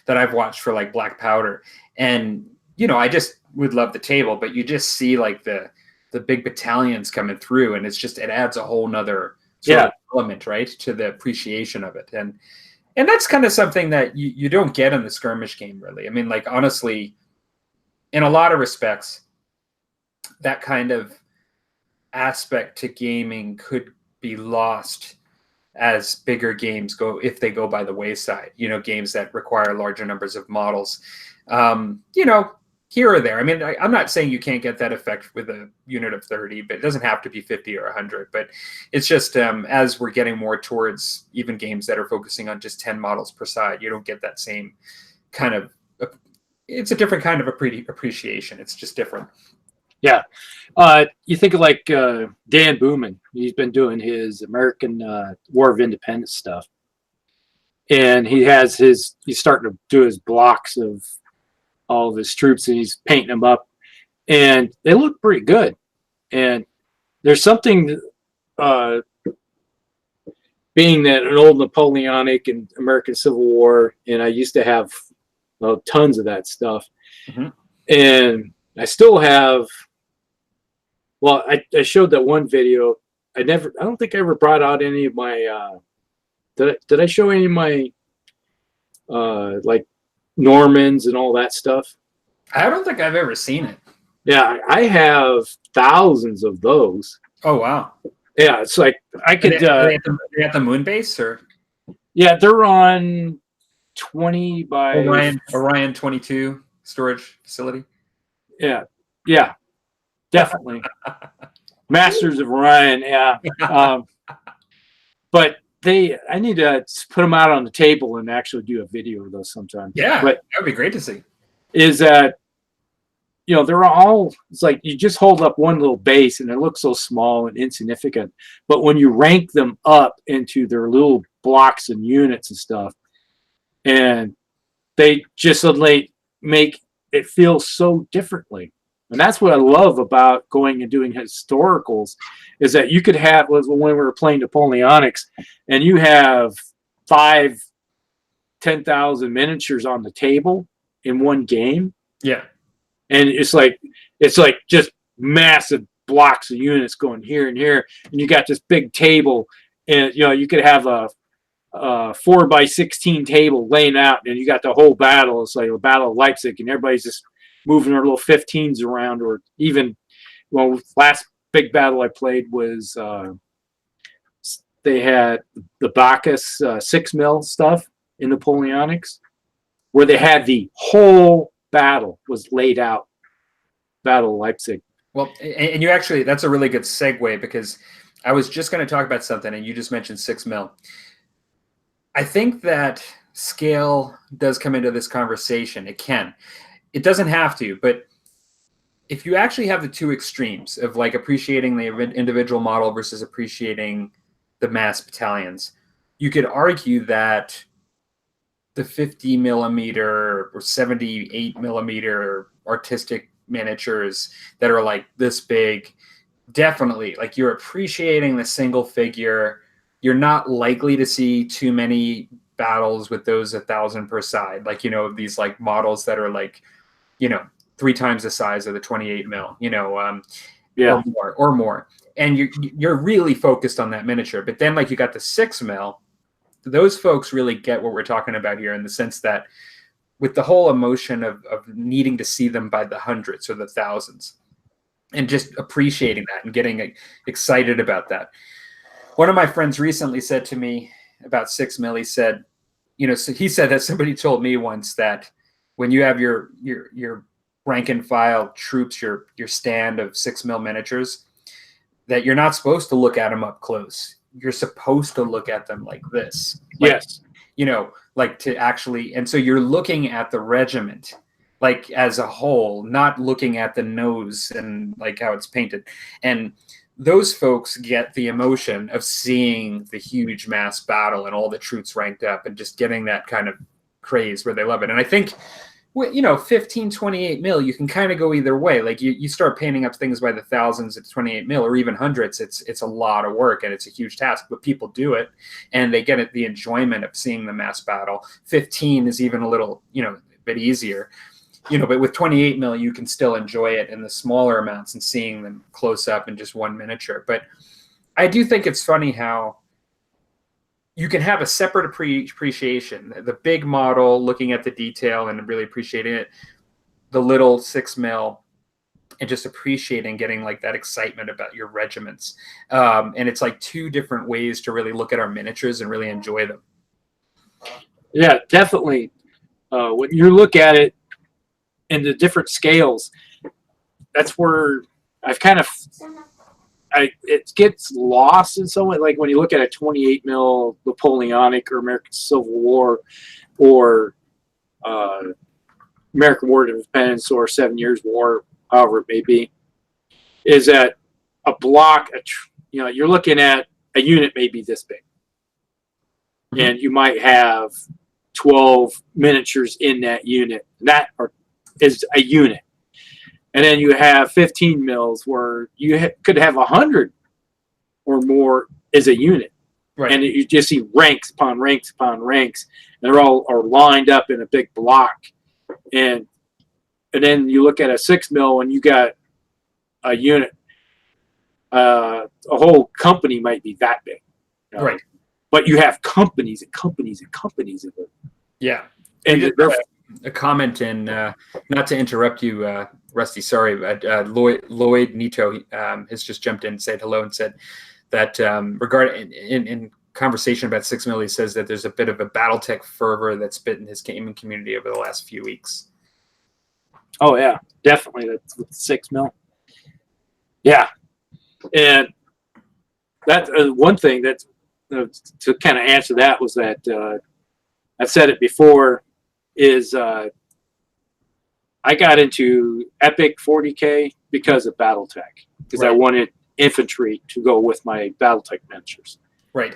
that I've watched for like Black Powder. And you know, I just would love the table, but you just see like the big battalions coming through, and it adds a whole nother sort of element, right, to the appreciation of it. And that's kind of something that you don't get in the skirmish game, really. I mean, like, honestly, in a lot of respects, that kind of aspect to gaming could be lost as bigger games go, if they go by the wayside, you know, games that require larger numbers of models, you know, here or there. I mean, I'm not saying you can't get that effect with a unit of 30, but it doesn't have to be 50 or 100. But it's just as we're getting more towards even games that are focusing on just 10 models per side, you don't get that same kind of, it's a different kind of appreciation. It's just different. Yeah. You think of like Dan Booman. He's been doing his American War of Independence stuff. And he's starting to do his blocks of all of his troops, and he's painting them up. And they look pretty good. And there's something, being that an old Napoleonic and American Civil War, and I used to have tons of that stuff. Mm-hmm. And I still have, well, I showed that one video. I don't think I ever brought out any of my, did I show any of my, like Normans and all that stuff? I don't think I've ever seen it. Yeah, I have thousands of those. Oh, wow. Yeah, it's like I could. Are they at the moon base, or? Yeah, they're on 20 by Orion 22 storage facility. Yeah, definitely. Masters of Orion, yeah. But I need to put them out on the table and actually do a video of those sometime. Yeah, but that would be great to see. Is that, you know, they're all, it's like you just hold up one little base and it looks so small and insignificant. But when you rank them up into their little blocks and units and stuff, and they just suddenly make it feel so differently. And that's what I love about going and doing historicals, is that you could have, when we were playing Napoleonics, and you have 10,000 miniatures on the table in one game. Yeah. And it's like just massive blocks of units going here and here. And you got this big table, and, you know, you could have a 4x16 table laying out, and you got the whole battle. It's like a Battle of Leipzig, and everybody's just moving their little 15s around. Or even, well, last big battle I played was they had the Bacchus 6mm stuff in Napoleonics, where they had the whole battle was laid out. Battle of Leipzig. Well, and you actually, that's a really good segue, because I was just going to talk about something, and you just mentioned 6mm. I think that scale does come into this conversation. It can. It doesn't have to, but if you actually have the two extremes of like appreciating the individual model versus appreciating the mass battalions, you could argue that the 50mm or 78mm artistic miniatures that are like this big, definitely, like, you're appreciating the single figure. You're not likely to see too many battles with those 1,000 per side, like, you know, these like models that are like, you know, 3 times the size of the 28mm, you know, yeah, or more. And you're really focused on that miniature. But then, like, you got the 6mm. Those folks really get what we're talking about here, in the sense that with the whole emotion of needing to see them by the hundreds or the thousands, and just appreciating that and getting excited about that. One of my friends recently said to me about 6mm, he said, you know, so he said that somebody told me once that when you have your rank and file troops, your stand of 6mm miniatures, that you're not supposed to look at them up close. You're supposed to look at them like this. Like, yes. You know, like to actually, and so you're looking at the regiment like as a whole, not looking at the nose and like how it's painted. And those folks get the emotion of seeing the huge mass battle and all the troops ranked up and just getting that kind of craze where they love it. And I think, you know, 15, 28 mil, you can kind of go either way. Like you start painting up things by the thousands at 28 mil or even hundreds. It's a lot of work and it's a huge task, but people do it and they get the enjoyment of seeing the mass battle. 15 is even a little, you know, a bit easier. You know, but with 28 mil, you can still enjoy it in the smaller amounts and seeing them close up in just one miniature. But I do think it's funny how you can have a separate appreciation. The big model, looking at the detail and really appreciating it, the little 6 mil, and just appreciating getting like that excitement about your regiments. And it's like two different ways to really look at our miniatures and really enjoy them. Yeah, definitely. When you look at it, and the different scales, that's where I've kind of, it gets lost in some way. Like when you look at a 28 mil Napoleonic or American Civil War or American War of Independence or 7 Years War, however it may be, is that a block, you know, you're looking at a unit maybe this big. Mm-hmm. And you might have 12 miniatures in that unit. That is a unit. And then you have 15 mils where you could have 100 or more as a unit. Right. And you just see ranks upon ranks upon ranks, and they're all are lined up in a big block. And then you look at a 6 mil and you got a unit, a whole company might be that big. You know? Right. But you have companies and companies and companies of it. Yeah. And a comment in, not to interrupt you, Rusty, sorry, but Lloyd Nito has just jumped in and said hello and said that regarding in conversation about 6 mil, he says that there's a bit of a Battletech fervor that's been in his gaming community over the last few weeks. Oh yeah, definitely. That's with 6 mil. Yeah, and that's one thing that's to kind of answer that was that I've said it before. Is I got into Epic 40K because of Battletech, because I wanted infantry to go with my Battletech miniatures. Right.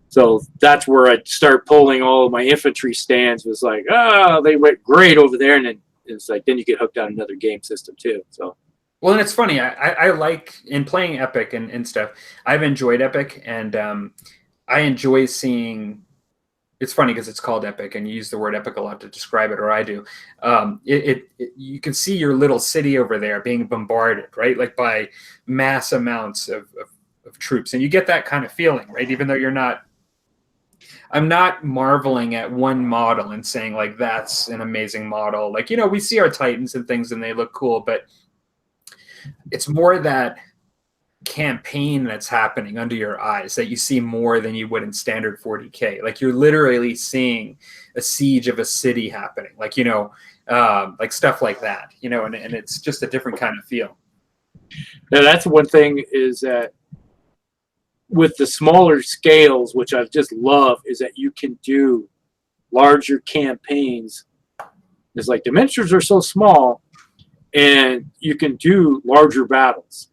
So that's where I started pulling all of my infantry stands. Was like, oh, they went great over there, and then it's like then you get hooked on another game system too. So. Well, and it's funny. I like in playing Epic and stuff. I've enjoyed Epic, and I enjoy seeing. It's funny because it's called Epic, and you use the word epic a lot to describe it, or I do. You can see your little city over there being bombarded, right? Like by mass amounts of troops. And you get that kind of feeling, right? Even though I'm not marveling at one model and saying like, that's an amazing model. Like, you know, we see our Titans and things and they look cool, but it's more that campaign that's happening under your eyes that you see more than you would in standard 40K. Like you're literally seeing a siege of a city happening, like, you know, like stuff like that, you know, and it's just a different kind of feel. Now that's one thing is that with the smaller scales, which I just love, is that you can do larger campaigns. It's like the miniatures are so small and you can do larger battles.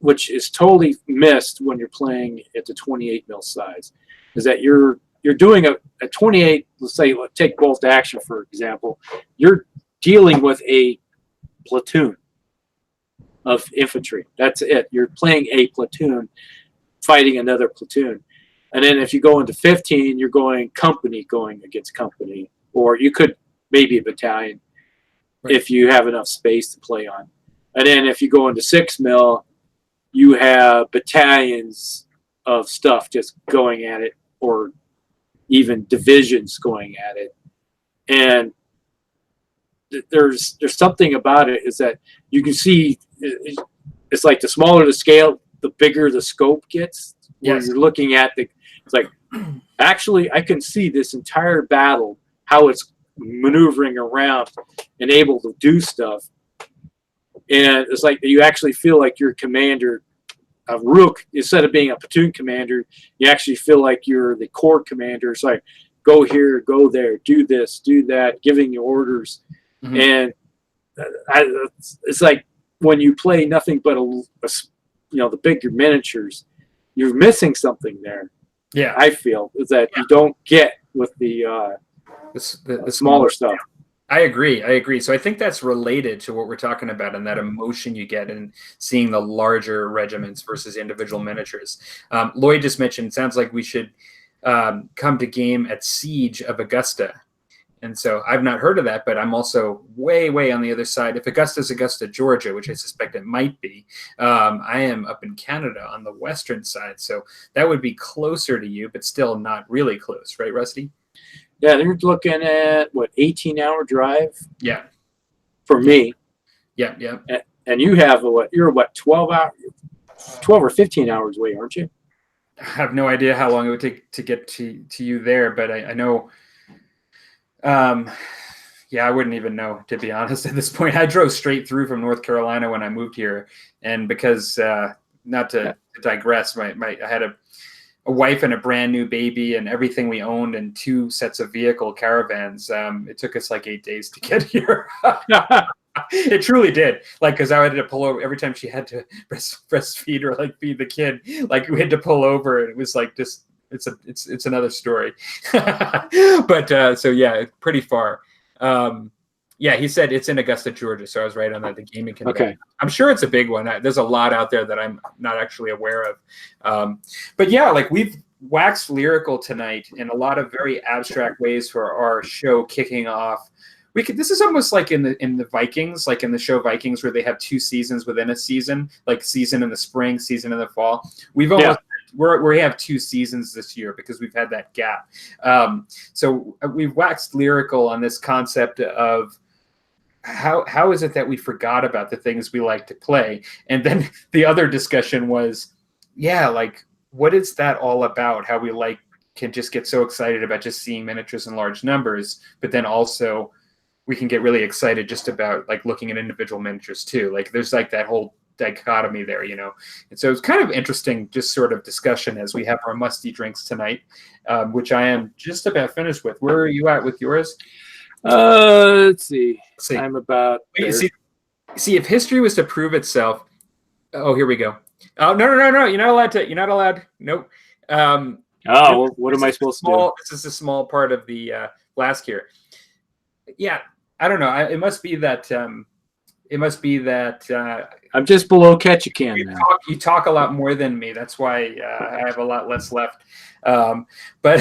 Which is totally missed when you're playing at the 28 mil size, is that you're doing a 28. Let's say take bolt action for example. You're dealing with a platoon of infantry. That's it. You're playing a platoon, fighting another platoon, and then if you go into 15, you're going company going against company, or you could maybe a battalion if you have enough space to play on, and then if you go into 6 mil. You have battalions of stuff just going at it, or even divisions going at it. And there's something about it is that you can see it's like the smaller the scale, the bigger the scope gets. Where you're looking at it's like, actually, I can see this entire battle, how it's maneuvering around and able to do stuff. And it's like you actually feel like you're a commander of Rook. Instead of being a platoon commander, you actually feel like you're the corps commander. It's like go here, go there, do this, do that, giving you orders. Mm-hmm. And it's like when you play nothing but the bigger miniatures, you're missing something there. Yeah, I feel is that you don't get with the smaller stuff. I agree. So I think that's related to what we're talking about and that emotion you get in seeing the larger regiments versus individual miniatures. Lloyd just mentioned, it sounds like we should come to game at Siege of Augusta. And so I've not heard of that, but I'm also way, way on the other side. If Augusta's Augusta, Georgia, which I suspect it might be, I am up in Canada on the western side. So that would be closer to you, but still not really close, right, Rusty? Yeah, they're looking at, 18-hour drive? Yeah. For me. Yeah. And you have, you're 12 or 15 hours away, aren't you? I have no idea how long it would take to get to you there, but I know... I wouldn't even know, to be honest, at this point. I drove straight through from North Carolina when I moved here. And because, not to digress, I had a wife and a brand new baby and everything we owned and 2 sets of vehicle caravans. It took us like 8 days to get here. It truly did. Like, because I had to pull over every time she had to breastfeed or like feed the kid. Like, we had to pull over, and it was like just... It's another story. But so yeah, pretty far. He said it's in Augusta, Georgia, so I was right on that. The gaming convention. Okay. I'm sure it's a big one. There's a lot out there that I'm not actually aware of. But yeah, like, we've waxed lyrical tonight in a lot of very abstract ways for our show kicking off. This is almost like in the Vikings, like in the show Vikings, where they have 2 seasons within a season, like season in the spring, season in the fall. We have 2 seasons this year because we've had that gap. So we've waxed lyrical on this concept of how is it that we forgot about the things we like to play? And then the other discussion was, like, what is that all about? How we can just get so excited about just seeing miniatures in large numbers, but then also we can get really excited just about like looking at individual miniatures too. Like, there's like that whole dichotomy there, And so it's kind of interesting, just sort of discussion as we have our musty drinks tonight, which I am just about finished with. Where are you at with yours? Let's see. I'm about... See, if history was to prove itself... Oh, here we go. Oh, no. You're not allowed. Nope. What am I supposed to do? This is a small part of the flask here. Yeah, I don't know. It must be that... I'm just below Ketchikan now. You talk a lot more than me. That's why I have a lot less left. But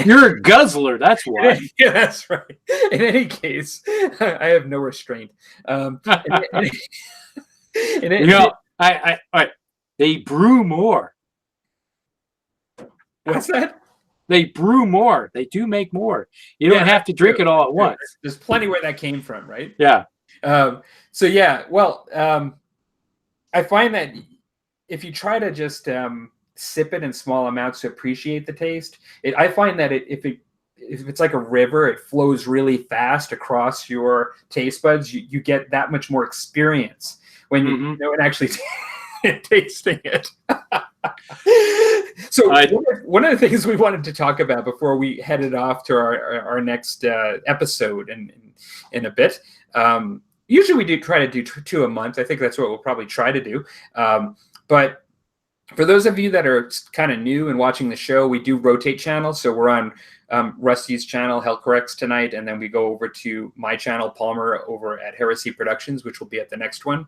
you're a guzzler. That's why. Yeah, that's right. In any case, I have no restraint. They brew more. What's that? They brew more. They do make more. You don't have to drink it all at once. There's plenty where that came from, right? Yeah. I find that if you try to just sip it in small amounts to appreciate the taste, I find that if it's like a river, it flows really fast across your taste buds. You get that much more experience when you know it actually tasting it. So one of the things we wanted to talk about before we headed off to our next episode in a bit. Usually we do try to do 2 a month. I think that's what we'll probably try to do. But for those of you that are kind of new and watching the show, we do rotate channels. So we're on Rusty's channel, Hellcorrex, tonight, and then we go over to my channel, Palmer, over at Heresy Productions, which will be at the next one.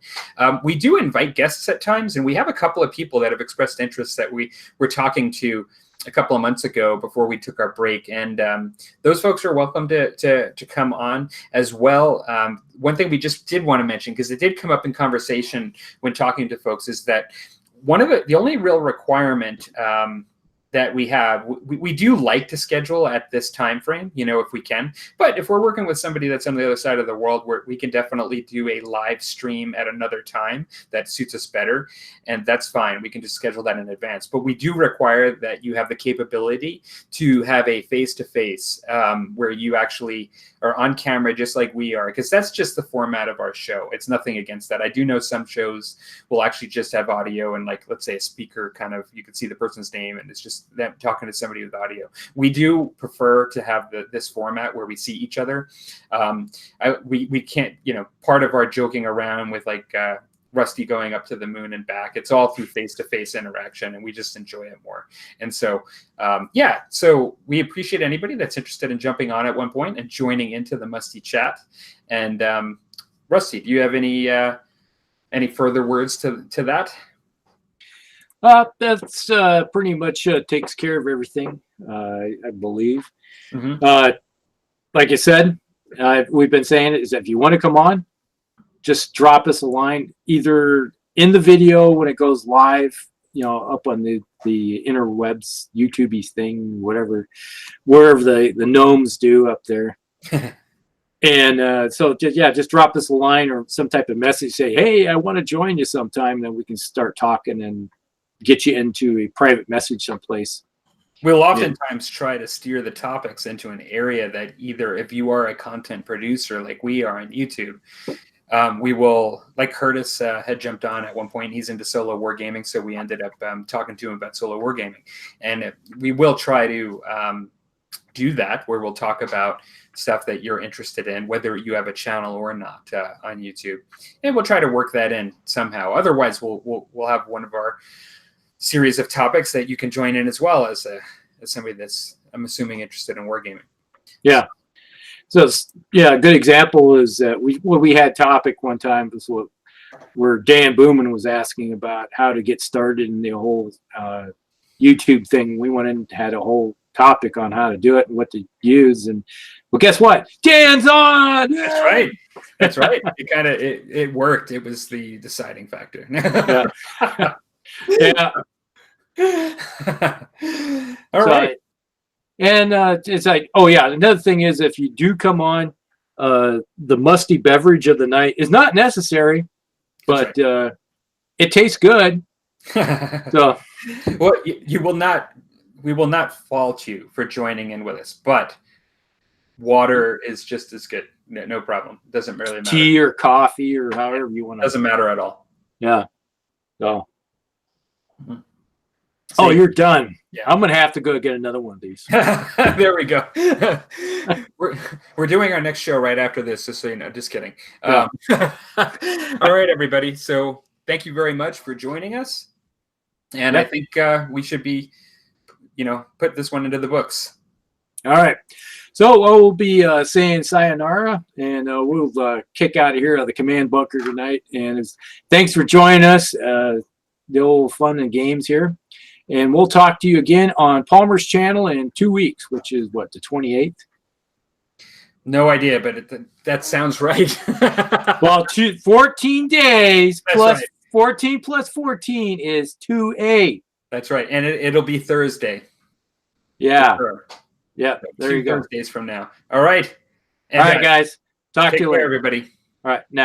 We do invite guests at times, and we have a couple of people that have expressed interest that we were talking to a couple of months ago before we took our break, and those folks are welcome to come on as well. One thing we just did want to mention, because it did come up in conversation when talking to folks, is that one of the only real requirement that we have, we do like to schedule at this time frame, if we can. But if we're working with somebody that's on the other side of the world, we can definitely do a live stream at another time that suits us better, and that's fine. We can just schedule that in advance. But we do require that you have the capability to have a face-to-face where you actually are on camera just like we are, because that's just the format of our show. It's nothing against that. I do know some shows will actually just have audio and, like, let's say a speaker, kind of, you can see the person's name and it's just them talking to somebody with audio. We do prefer to have this format where we see each other. We can't, part of our joking around with like Rusty going up to the moon and back, it's all through face-to-face interaction, and we just enjoy it more. And so, so we appreciate anybody that's interested in jumping on at one point and joining into the Musty chat. And Rusty, do you have any further words to that? That's pretty much takes care of everything, I believe. Mm-hmm. Like I said, we've been saying it, is that if you want to come on, just drop us a line, either in the video when it goes live, up on the interwebs, YouTube-y thing, whatever, wherever the gnomes do up there. And so just drop us a line or some type of message, say, hey, I want to join you sometime, then we can start talking and get you into a private message someplace. We'll oftentimes try to steer the topics into an area that either, if you are a content producer like we are on YouTube, we will, like Curtis had jumped on at one point. He's into solo wargaming, so we ended up talking to him about solo wargaming. And we will try to do that, where we'll talk about stuff that you're interested in, whether you have a channel or not on YouTube. And we'll try to work that in somehow. Otherwise, we'll have one of our series of topics that you can join in as well as somebody that's, I'm assuming, interested in wargaming. Yeah. So a good example is that we had topic one time was where Dan Booman was asking about how to get started in the whole YouTube thing. We went in and had a whole topic on how to do it and what to use. And well, guess what? Dan's on. That's right. That's right. It worked. It was the deciding factor. Yeah. All right. And it's like, oh yeah, another thing is, if you do come on, the musty beverage of the night is not necessary, but right. It tastes good. So, well, we will not fault you for joining in with us, but water is just as good. No problem. Doesn't really matter. Tea or coffee or however you want to. Doesn't matter at all. Yeah. So. Mm-hmm. Oh, you're done. Yeah. I'm going to have to go get another one of these. There we go. We're doing our next show right after this, just so you know. Just kidding. Yeah. All right, everybody. So thank you very much for joining us. And I think we should be, put this one into the books. All right. So we'll be saying sayonara, and we'll kick out of here out of the command bunker tonight. And thanks for joining us. The old fun and games here. And we'll talk to you again on Palmer's channel in 2 weeks, which is what, the 28th? No idea, but that sounds right. Well, 14 days plus right. 14 plus 14 is 2A. That's right. And it'll be Thursday. Yeah. Sure. Yeah. There you go. Thursdays from now. All right. And all right, guys. Talk to you later, everybody. All right. Night.